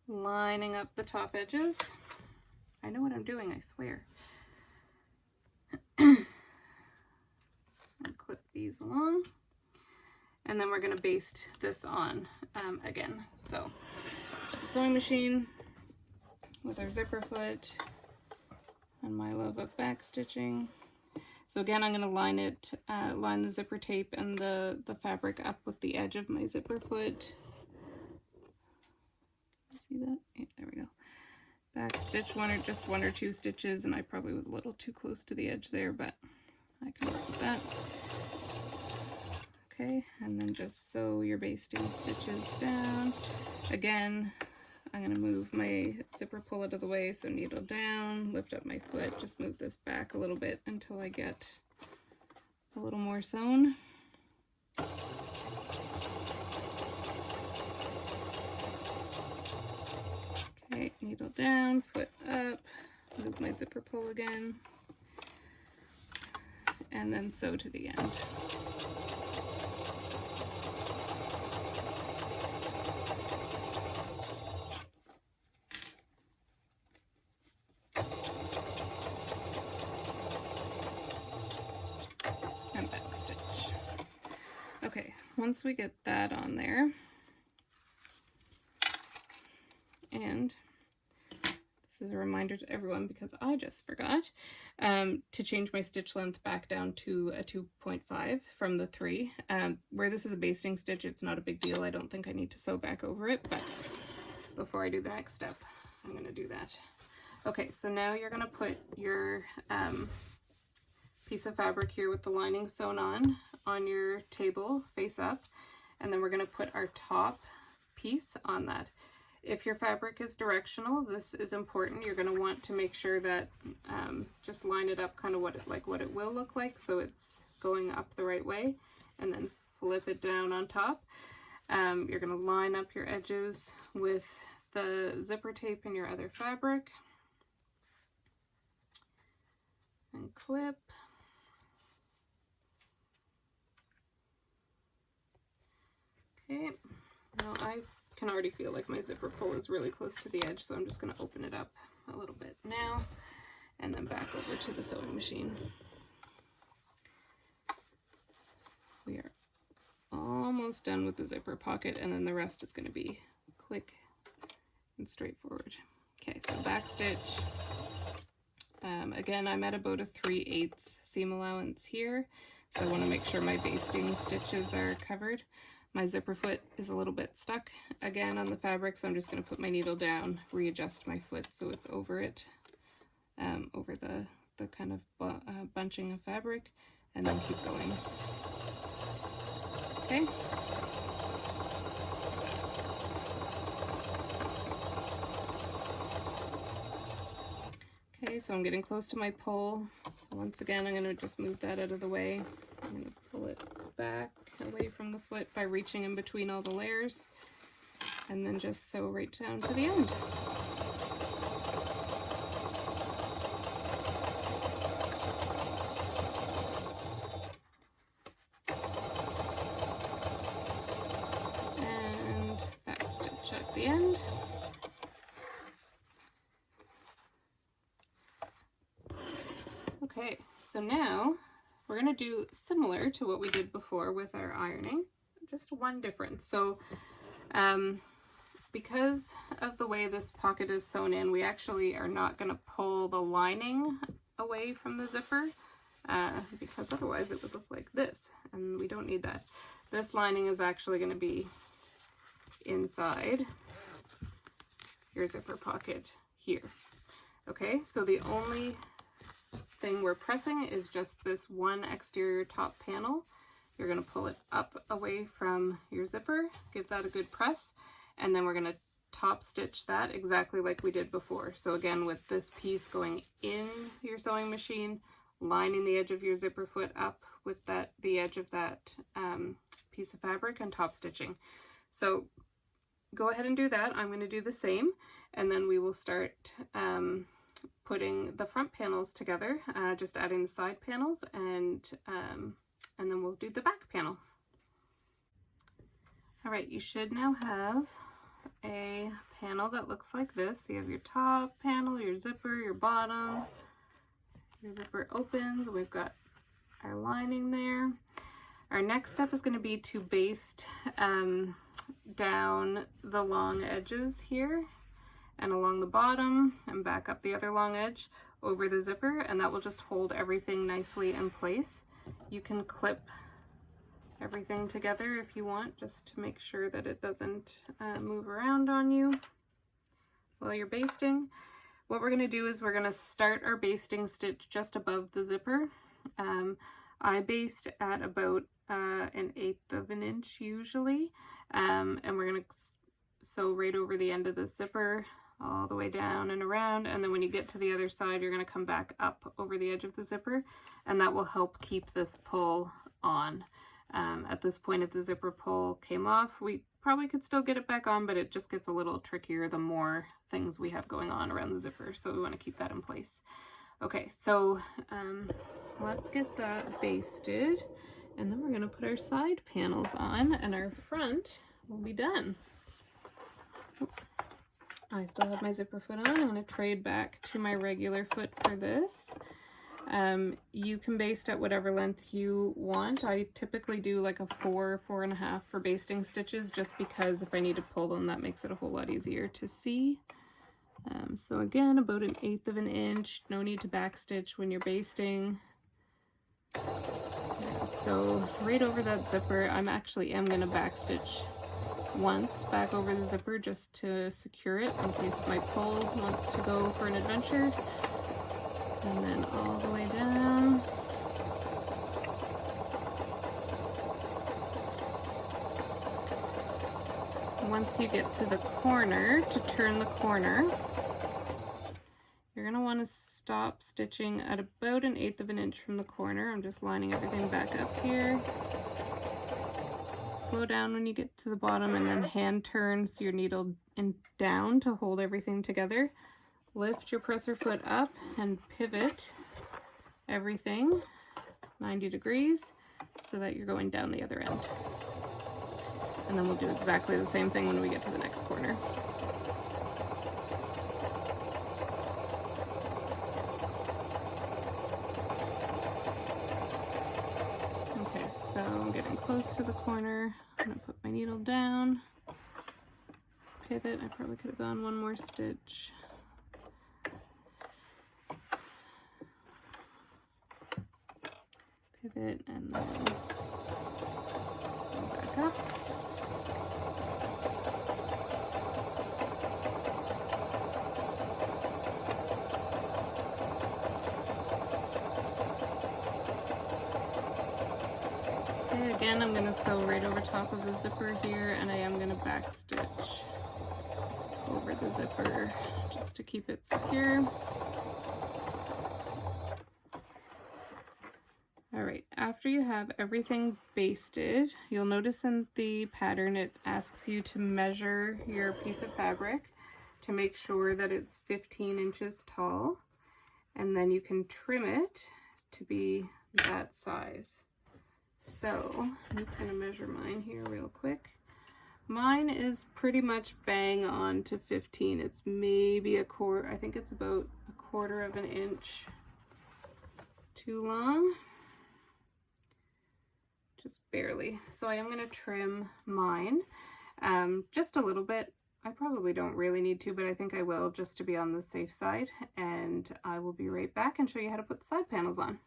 lining up the top edges. I know what I'm doing, I swear. And clip these along, and then we're going to baste this on again. So sewing machine with our zipper foot and my love of back stitching. So again, I'm going to line it, line the zipper tape and the fabric up with the edge of my zipper foot. See that? Yeah, there we go. Back stitch just 1 or 2 stitches, and I probably was a little too close to the edge there, but I can work with that. Okay, and then just sew your basting stitches down. Again, I'm going to move my zipper pull out of the way, so needle down, lift up my foot, just move this back a little bit until I get a little more sewn. Okay, needle down, foot up, move my zipper pull again, and then sew to the end. And back stitch. Okay, once we get that on there, and this this is a reminder to everyone because I just forgot, to change my stitch length back down to a 2.5 from the 3. Where this is a basting stitch, it's not a big deal. I don't think I need to sew back over it, but before I do the next step, I'm going to do that. Okay, so now you're going to put your piece of fabric here with the lining sewn on your table face up, and then we're going to put our top piece on that. If your fabric is directional, this is important. You're going to want to make sure that just line it up kind of what it will look like, so it's going up the right way, and then flip it down on top. You're going to line up your edges with the zipper tape in your other fabric and clip. Okay, now I can already feel like my zipper pull is really close to the edge, so I'm just going to open it up a little bit now and then back over to the sewing machine. We are almost done with the zipper pocket, and then the rest is going to be quick and straightforward. Okay, so back stitch. Again, I'm at about a 3/8 seam allowance here, so I want to make sure my basting stitches are covered. My zipper foot is a little bit stuck again on the fabric, so I'm just going to put my needle down, readjust my foot so it's over it, over the kind of bunching of fabric, and then keep going. Okay. Okay, so I'm getting close to my pull. So once again, I'm going to just move that out of the way. I'm going to pull it back away from the foot by reaching in between all the layers, and then just sew right down to the end. And back stitch at the end. Okay, so now we're going to do similar to what we did before with our ironing, just one difference. So because of the way this pocket is sewn in, we actually are not going to pull the lining away from the zipper because otherwise it would look like this, and we don't need that. This lining is actually going to be inside your zipper pocket here. Okay, so the only thing we're pressing is just this one exterior top panel. You're going to pull it up away from your zipper, give that a good press, and then we're going to top stitch that exactly like we did before. So again, with this piece going in your sewing machine, lining the edge of your zipper foot up with the edge of that piece of fabric, and top stitching. So go ahead and do that. I'm going to do the same, and then we will start putting the front panels together, just adding the side panels, and then we'll do the back panel. All right, you should now have a panel that looks like this. You have your top panel, your zipper, your bottom. Your zipper opens, we've got our lining there. Our next step is going to be to baste down the long edges here and along the bottom and back up the other long edge over the zipper, and that will just hold everything nicely in place. You can clip everything together if you want, just to make sure that it doesn't move around on you while you're basting. What we're going to do is we're going to start our basting stitch just above the zipper. I baste at about 1/8 of an inch usually, and we're going to sew right over the end of the zipper all the way down and around, and then when you get to the other side you're going to come back up over the edge of the zipper, and that will help keep this pull on. At this point, if the zipper pull came off, we probably could still get it back on, but it just gets a little trickier the more things we have going on around the zipper, so we want to keep that in place. Okay, so let's get that basted, and then we're going to put our side panels on, and our front will be done. I still have my zipper foot on. I'm going to trade back to my regular foot for this. You can baste at whatever length you want. I typically do like a 4.5 for basting stitches, just because if I need to pull them, that makes it a whole lot easier to see. So again, about 1/8 of an inch. No need to backstitch when you're basting. So right over that zipper, I am going to backstitch once back over the zipper just to secure it in case my pole wants to go for an adventure. And then all the way down. Once you get to the corner, to turn the corner, you're going to want to stop stitching at about 1/8 of an inch from the corner. I'm just lining everything back up here. Slow down when you get to the bottom and then hand turn so your needle down to hold everything together. Lift your presser foot up and pivot everything 90 degrees so that you're going down the other end. And then we'll do exactly the same thing when we get to the next corner. Okay, so I'm getting close to the corner. I'm gonna put my needle down, pivot. I probably could have gone one more stitch. Pivot and then sew back up. Okay, again, I'm going to sew right over top of the zipper here, and I am going to backstitch over the zipper just to keep it secure. Alright, after you have everything basted, you'll notice in the pattern it asks you to measure your piece of fabric to make sure that it's 15 inches tall, and then you can trim it to be that size. So I'm just going to measure mine here real quick. Mine is pretty much bang on to 15. It's maybe a quarter, I think it's about 1/4 of an inch too long. Just barely. So I am going to trim mine just a little bit. I probably don't really need to, but I think I will just to be on the safe side. And I will be right back and show you how to put the side panels on.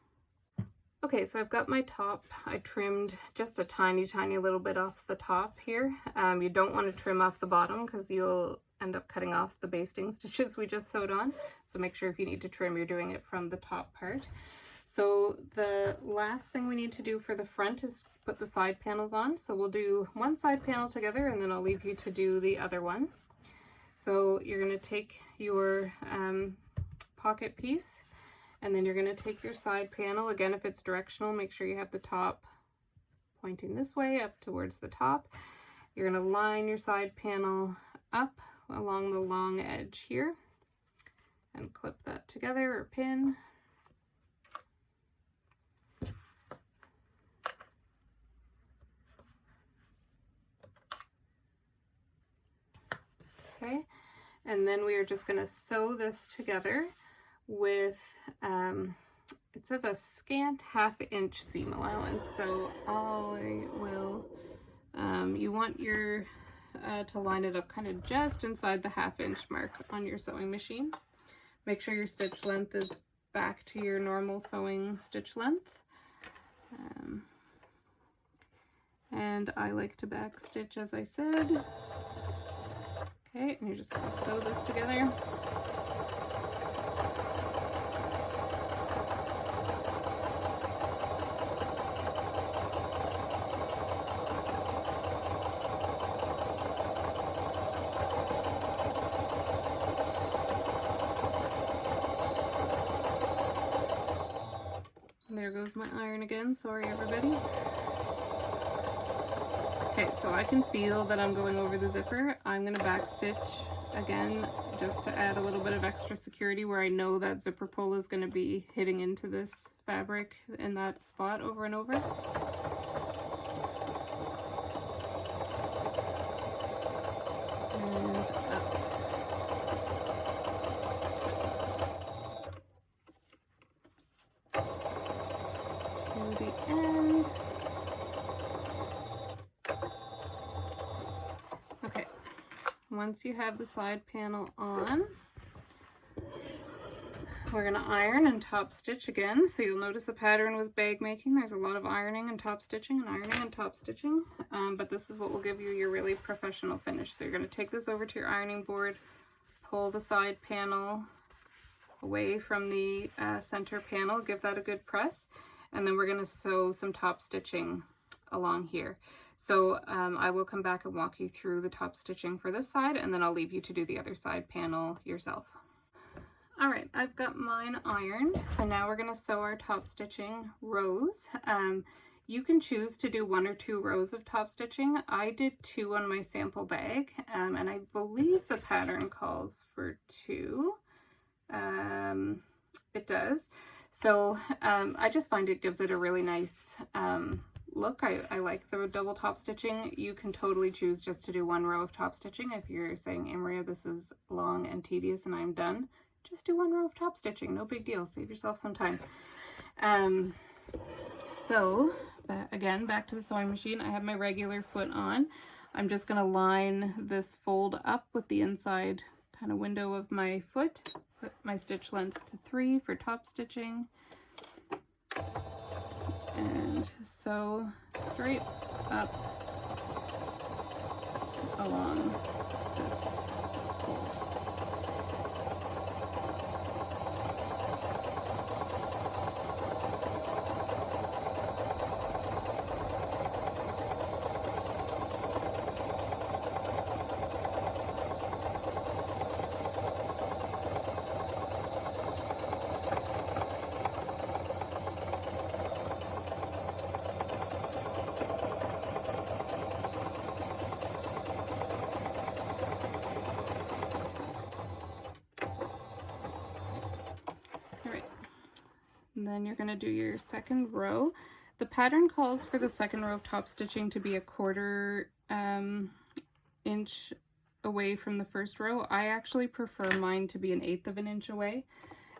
Okay, so I've got my top. I trimmed just a tiny little bit off the top here. You don't want to trim off the bottom because you'll end up cutting off the basting stitches we just sewed on. So make sure if you need to trim, you're doing it from the top part. So the last thing we need to do for the front is put the side panels on. So we'll do one side panel together and then I'll leave you to do the other one. So you're going to take your pocket piece and then you're going to take your side panel. Again, if it's directional, make sure you have the top pointing this way up towards the top. You're going to line your side panel up along the long edge here and clip that together or pin. Okay, and then we are just going to sew this together with, it says a scant 1/2 inch seam allowance. So I will, you want your, to line it up kind of just inside the 1/2 inch mark on your sewing machine. Make sure your stitch length is back to your normal sewing stitch length. And I like to back stitch, as I said. Okay, and you're just going to sew this together. And there goes my iron again, sorry everybody. Okay, so I can feel that I'm going over the zipper. I'm going to backstitch again just to add a little bit of extra security where I know that zipper pull is going to be hitting into this fabric in that spot over and over. And up. To the end. Once you have the side panel on, we're going to iron and top stitch again. So you'll notice the pattern with bag making. There's a lot of ironing and top stitching and ironing and top stitching. But this is what will give you your really professional finish. So you're going to take this over to your ironing board, pull the side panel away from the center panel, give that a good press, and then we're going to sew some top stitching along here. So I will come back and walk you through the top stitching for this side, and then I'll leave you to do the other side panel yourself. All right, I've got mine ironed, so now we're going to sew our top stitching rows. You can choose to do 1 or 2 rows of top stitching. I did 2 on my sample bag, and I believe the pattern calls for 2. It does. So I just find it gives it a really nice look. I like the double top stitching. You can totally choose just to do 1 row of top stitching. If you're saying, hey Maria, this is long and tedious and I'm done, just do 1 row of top stitching. No big deal. Save yourself some time. So again, back to the sewing machine. I have my regular foot on. I'm just going to line this fold up with the inside kind of window of my foot. Put my stitch length to 3 for top stitching. And sew straight up along this fold. And then you're going to do your second row. The pattern calls for the second row of top stitching to be a 1/4 inch away from the first row. I actually prefer mine to be 1/8 of an inch away.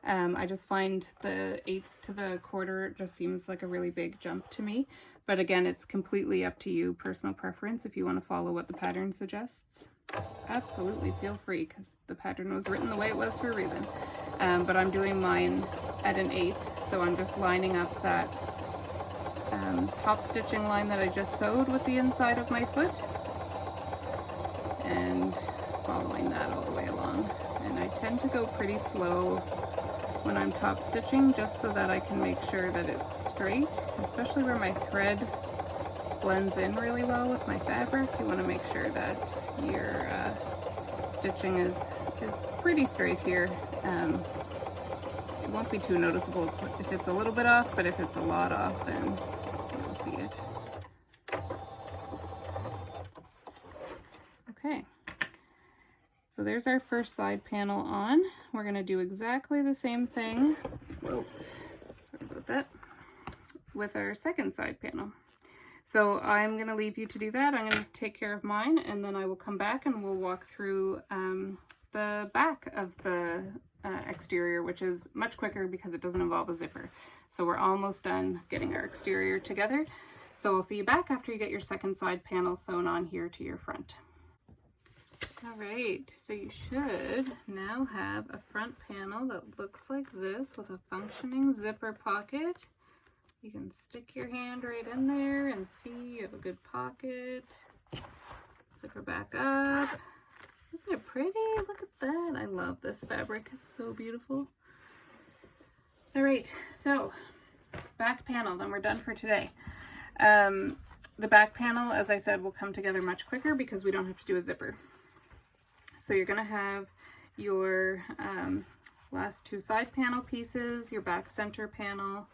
I just find the 1/8 to the 1/4 just seems like a really big jump to me. But again, it's completely up to you, personal preference. If you want to follow what the pattern suggests, absolutely feel free, because the pattern was written the way it was for a reason. But I'm doing mine at 1/8, so I'm just lining up that top stitching line that I just sewed with the inside of my foot and following that all the way along. And I tend to go pretty slow when I'm top stitching, just so that I can make sure that it's straight, especially where my thread blends in really well with my fabric. You want to make sure that your stitching is pretty straight here. It won't be too noticeable if it's a little bit off, but if it's a lot off, then you'll see it. Okay, so there's our first side panel on. We're going to do exactly the same thing, whoa, sorry about that, with our second side panel. So I'm going to leave you to do that. I'm going to take care of mine, and then I will come back and we'll walk through the back of the exterior, which is much quicker because it doesn't involve a zipper. So we're almost done getting our exterior together. So I'll see you back after you get your second side panel sewn on here to your front. All right, so you should now have a front panel that looks like this with a functioning zipper pocket. You can stick your hand right in there and see you have a good pocket. Zipper back up. Isn't it pretty? Look at that. I love this fabric. It's so beautiful. All right, so back panel, then we're done for today. The back panel, as I said, will come together much quicker because we don't have to do a zipper. So you're going to have your last 2 side panel pieces, your back center panel,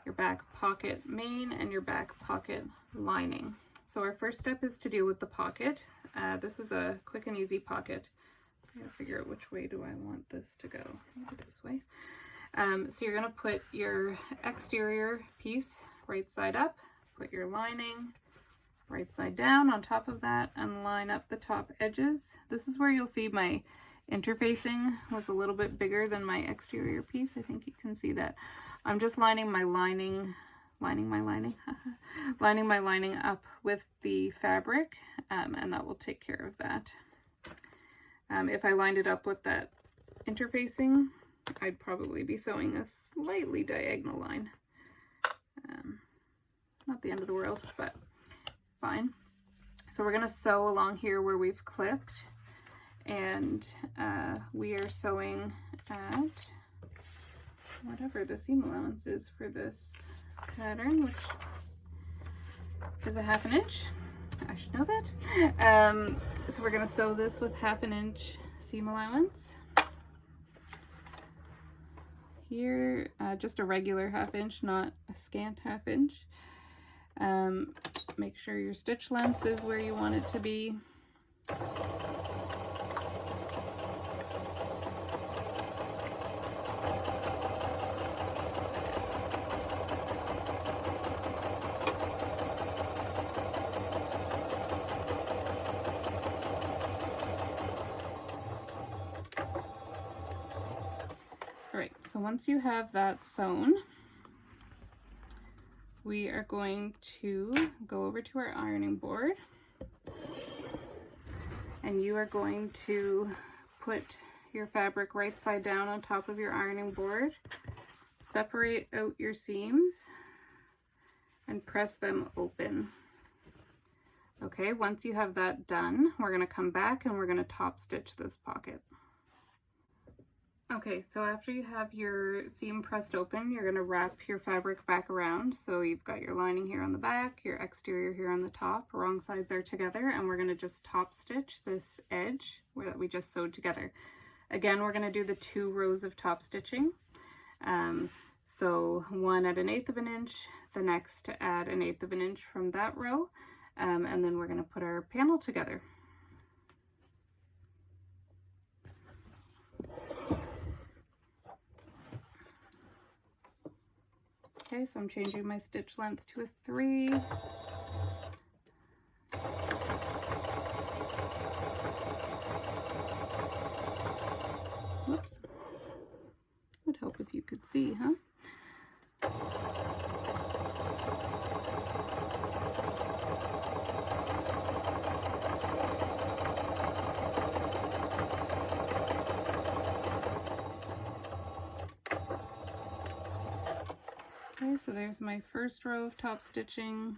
your back pocket main, and your back pocket lining. So our first step is to deal with the pocket. This is a quick and easy pocket. I gotta figure out which way do I want this to go. Maybe this way. So you're gonna put your exterior piece right side up, put your lining right side down on top of that, and line up the top edges. This is where you'll see my interfacing was a little bit bigger than my exterior piece. I think you can see that. I'm just lining my lining up with the fabric, and that will take care of that. If I lined it up with that interfacing, I'd probably be sewing a slightly diagonal line. Not the end of the world, but fine. So we're going to sew along here where we've clipped, and we are sewing at whatever the seam allowance is for this pattern, which is a 1/2 inch. I should know that. So we're going to sew this with 1/2 inch seam allowance. Here, just a regular 1/2 inch, not a scant 1/2 inch. Make sure your stitch length is where you want it to be. Alright, so once you have that sewn, we are going to go over to our ironing board, and you are going to put your fabric right side down on top of your ironing board, separate out your seams, and press them open. Okay, once you have that done, we're going to come back and we're going to top stitch this pocket. Okay, so after you have your seam pressed open, you're going to wrap your fabric back around. So you've got your lining here on the back, your exterior here on the top, wrong sides are together, and we're going to just top stitch this edge that we just sewed together. Again, we're going to do the 2 rows of top stitching. So one at 1/8 of an inch, the next at 1/8 of an inch from that row, and then we're going to put our panel together. Okay, so I'm changing my stitch length to a 3. Whoops. Would help if you could see, huh? Okay, so there's my first row of top stitching.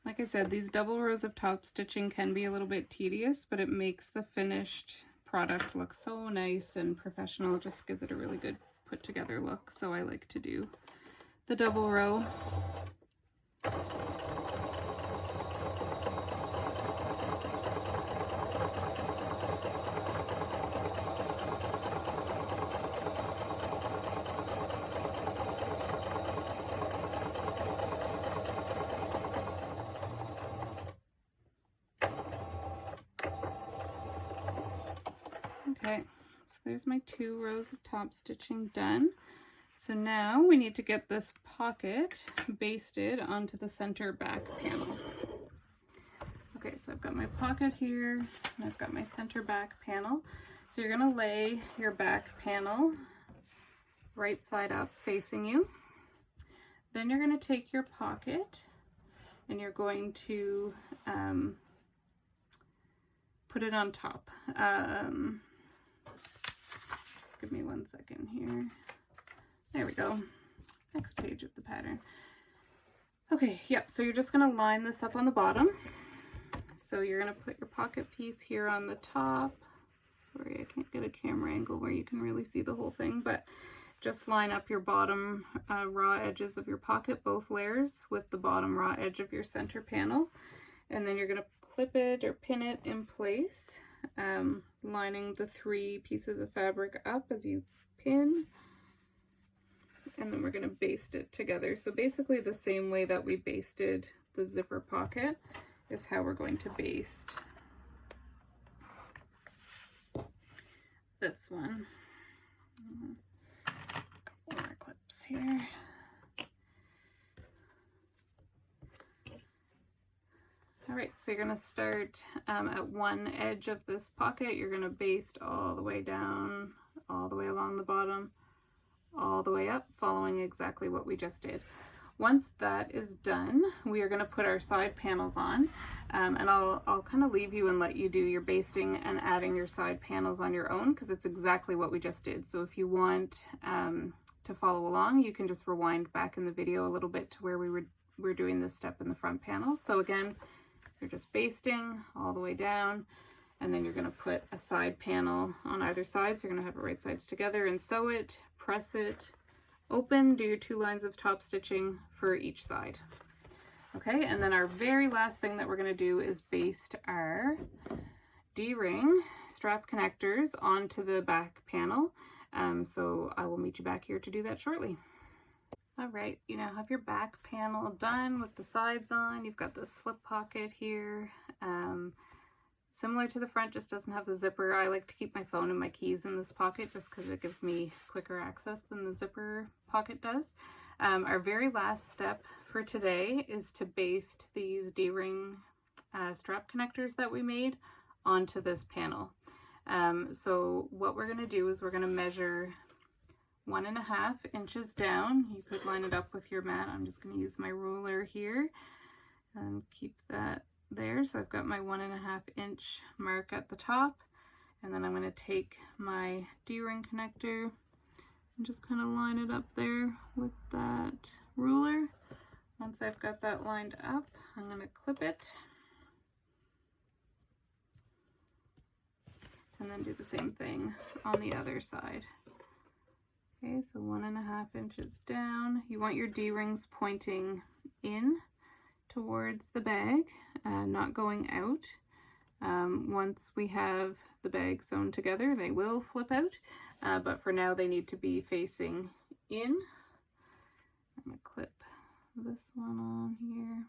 Like I said, these double rows of top stitching can be a little bit tedious, but it makes the finished product look so nice and professional. It just gives it a really good put together look. So I like to do the double row. Okay, so there's my 2 rows of top stitching done. So now we need to get this pocket basted onto the center back panel. Okay, so I've got my pocket here, and I've got my center back panel. So you're going to lay your back panel right side up facing you. Then you're going to take your pocket and you're going to put it on top. Just give me 1 second here. There we go. Next page of the pattern. Okay, yep, so you're just going to line this up on the bottom. So you're going to put your pocket piece here on the top. Sorry, I can't get a camera angle where you can really see the whole thing, but just line up your bottom raw edges of your pocket, both layers, with the bottom raw edge of your center panel. And then you're going to clip it or pin it in place, lining the 3 pieces of fabric up as you pin. And then we're going to baste it together. So basically the same way that we basted the zipper pocket is how we're going to baste this one. Couple more clips here. All right, so you're going to start at one edge of this pocket. You're going to baste all the way down, all the way along the bottom, all the way up, following exactly what we just did. Once that is done, we are going to put our side panels on, and I'll kind of leave you and let you do your basting and adding your side panels on your own, because it's exactly what we just did. So if you want to follow along, you can just rewind back in the video a little bit to where we're doing this step in the front panel. So again, you're just basting all the way down, and then you're going to put a side panel on either side. So you're going to have it right sides together and sew it, press it open, do your 2 lines of top stitching for each side. Okay, and then our very last thing that we're going to do is baste our D-ring strap connectors onto the back panel. So I will meet you back here to do that shortly. All right, you now have your back panel done with the sides on. You've got the slip pocket here. Similar to the front, just doesn't have the zipper. I like to keep my phone and my keys in this pocket just because it gives me quicker access than the zipper pocket does. Our very last step for today is to baste these D-ring strap connectors that we made onto this panel. So what we're going to do is we're going to measure 1.5 inches down. You could line it up with your mat. I'm just going to use my ruler here and keep that there. So I've got my 1.5 inch mark at the top, and then I'm going to take my D-ring connector and just kind of line it up there with that ruler. Once I've got that lined up, I'm going to clip it and then do the same thing on the other side. Okay, so 1.5 inches down. You want your D-rings pointing in towards the bag, not going out. Once we have the bag sewn together, they will flip out, but for now they need to be facing in. I'm going to clip this one on here.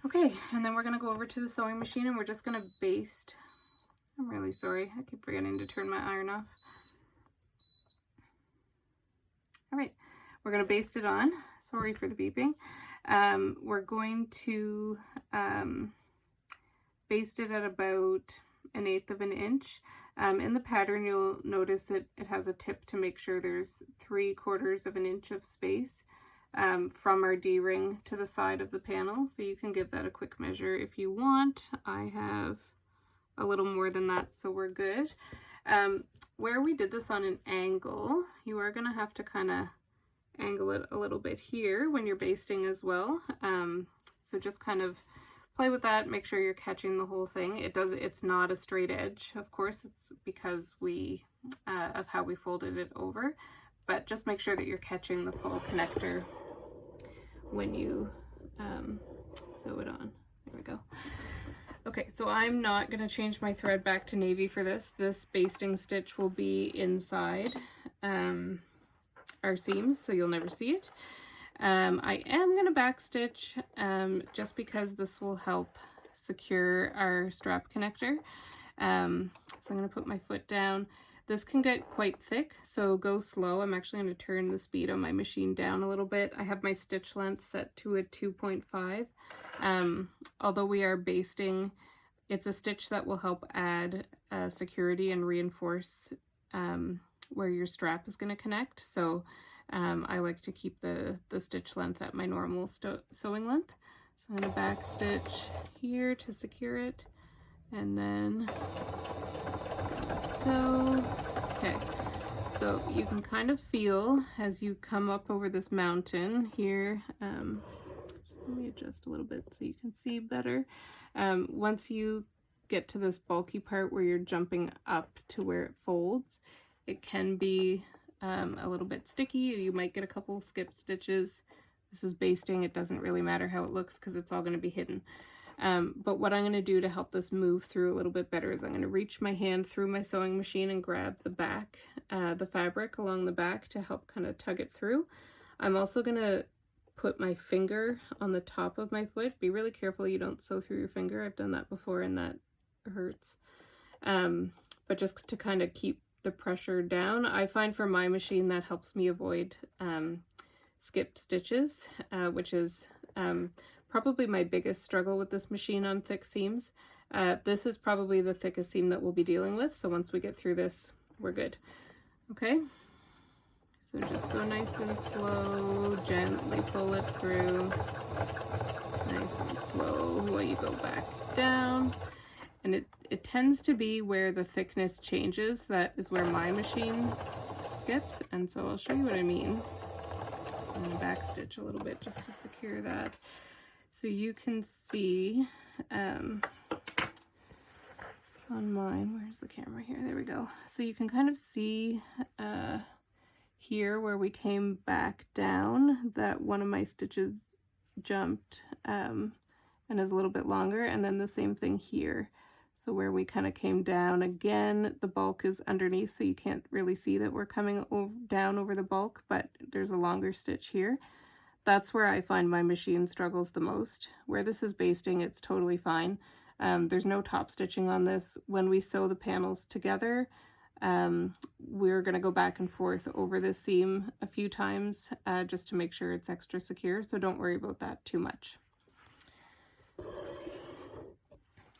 Okay, and then we're going to go over to the sewing machine and we're just going to baste. I'm really sorry, I keep forgetting to turn my iron off. All right, we're going to baste it on. Sorry for the beeping. We're going to baste it at about 1/8 of an inch. In the pattern, you'll notice it has a tip to make sure there's 3/4 of an inch of space from our D-ring to the side of the panel. So you can give that a quick measure if you want. I have a little more than that, so we're good. Where we did this on an angle, you are going to have to kind of angle it a little bit here when you're basting as well. So just kind of play with that, make sure you're catching the whole thing. It's not a straight edge, of course, it's because of how we folded it over, but just make sure that you're catching the full connector when you sew it on. There we go. Okay, so I'm not going to change my thread back to navy for this. This basting stitch will be inside our seams, so you'll never see it. I am going to backstitch just because this will help secure our strap connector. So I'm going to put my foot down. This can get quite thick, so go slow. I'm actually going to turn the speed on my machine down a little bit. I have my stitch length set to a 2.5. Although we are basting, it's a stitch that will help add security and reinforce where your strap is going to connect. So I like to keep the stitch length at my normal sewing length. So I'm going to back stitch here to secure it, and then just gonna sew. Okay, so you can kind of feel as you come up over this mountain here. Just let me adjust a little bit so you can see better. Once you get to this bulky part where you're jumping up to where it folds, it can be a little bit sticky. You might get a couple skip stitches. This is basting. It doesn't really matter how it looks because it's all going to be hidden. But what I'm going to do to help this move through a little bit better is I'm going to reach my hand through my sewing machine and grab the back, the fabric along the back to help kind of tug it through. I'm also going to put my finger on the top of my foot. Be really careful you don't sew through your finger. I've done that before and that hurts. But just to kind of keep the pressure down. I find for my machine that helps me avoid skipped stitches, which is probably my biggest struggle with this machine on thick seams. This is probably the thickest seam that we'll be dealing with, so once we get through this, we're good. Okay, So just go nice and slow, gently pull it through, nice and slow while you go back down. And it tends to be where the thickness changes. That is where my machine skips, and so I'll show you what I mean. So I'm going to back stitch a little bit just to secure that. So you can see on mine, where's the camera here? There we go. So you can kind of see here where we came back down that one of my stitches jumped and is a little bit longer, and then the same thing here. So where we kind of came down again, the bulk is underneath, so you can't really see that we're coming down over the bulk, but there's a longer stitch here. That's where I find my machine struggles the most. Where this is basting, it's totally fine. There's no top stitching on this. When we sew the panels together, we're going to go back and forth over this seam a few times just to make sure it's extra secure, so don't worry about that too much.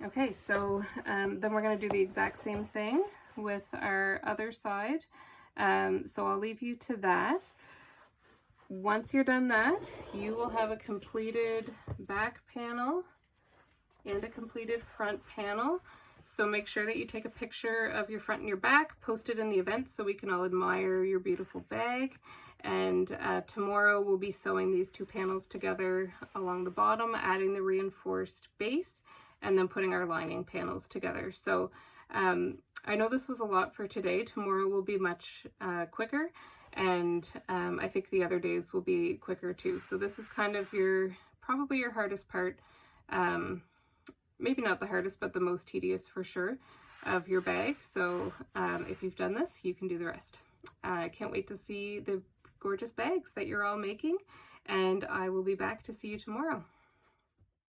Okay, so then we're going to do the exact same thing with our other side. So I'll leave you to that. Once you're done that, you will have a completed back panel and a completed front panel. So make sure that you take a picture of your front and your back, post it in the event so we can all admire your beautiful bag. And tomorrow we'll be sewing these two panels together along the bottom, adding the reinforced base, and then putting our lining panels together. So I know this was a lot for today. Tomorrow will be much quicker, and I think the other days will be quicker too. So this is kind of probably your hardest part. Maybe not the hardest, but the most tedious for sure of your bag. So if you've done this, you can do the rest. I can't wait to see the gorgeous bags that you're all making, and I will be back to see you tomorrow.